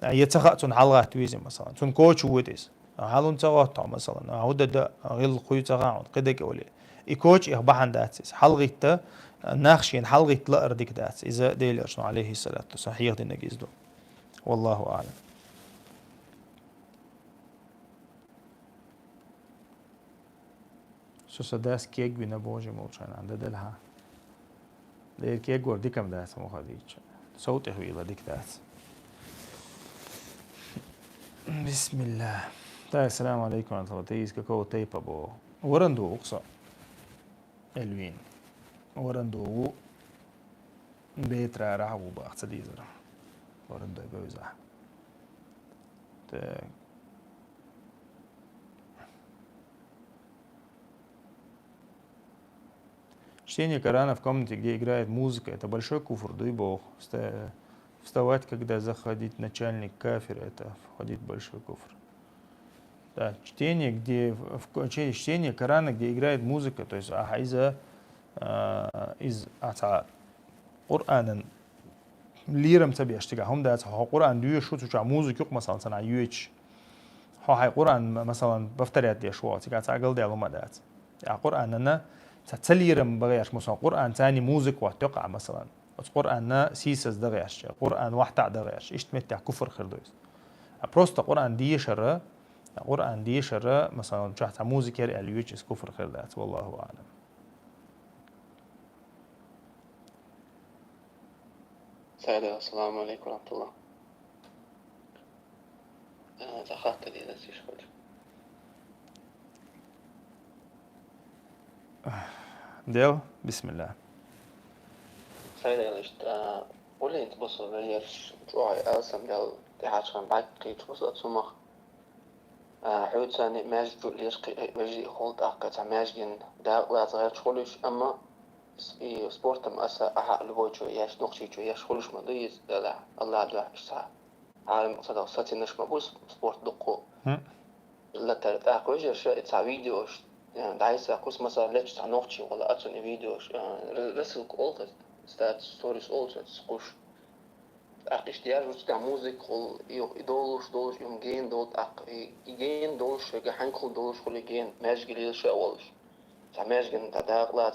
يتخاتون حلقة ويزي مثلا تون كوتش وديس حالون تغاطع مثلا هودا غير خوي تغاون قدك ولي يكوتش يخبحن داتس حلقة ناخشين حلقة لا أردك داتس إذا ديل أشنو عليه الصلاة صحيح دي نجيزدو والله أعلم. شو سداس كيك بينا بوجي موشان عند دلها دير كيك ور ديكم داس مو خديتش صوتي هويلا ديك داس. بسم الله. السلام عليكم ورحمة الله. تيس كاكو تيبا بو ورندو أقصى الوين ورندو بيت راح وبا أقصديزر ورندو بوزح чтение Корана в комнате, где играет музыка, это большой куфр, да и бог. Вставать, когда заходит начальник кафира, это входит в большой куфр. Да, чтение Корана, где играет музыка, то есть из Qur'anen лирам تبي أشتغل ده قرآن ديو شو تشوف موسيقى مثلا سنة يوتش هاي قرآن مثلا بفترض دي شو تيجي تعقل ده لما ده قرآن أنا تتليرم بغيرش مثلا قرآن ثاني موسيقى وتقع مثلا قرآن سيسز ده غيرش قرآن واحد ده غيرش إيش تمتع كفر خردوس بروست قرآن دي شرة مثلا تشوف موسيقى اليوتش كفر خردات والله أعلم. السلام عليكم ورحمة الله. أنا تأخرت لي نفسي شوي. ديو بسم الله. سيدي قولي أنت بص غير جوعي أصلا ديال حاجة كان بعد كي تبص أتسمخ حوت ثاني ماجد ليش بيجي خلط أحكي ماجدين ده ولا تغير شغلش أما سبورت مؤسسة أحق لبوجو ياش نقشيجو ياش خلوش مضيز لا الله عدو إشتها عالم صدق ساتي نش مبوس سبورت دقو لا ترت أحكوش شيء تاع فيديوش يعني دايس أحكوس مثلا ليش تاع نقشي ولا أتوني فيديوش رسل كولت ستات ستوريز أولت سقوش ach اشتياج وستع موزيك دولش يوم دوت aq igen dolش gehankel dolش خل igen ماش قليل شاولش ماش جن تداق لا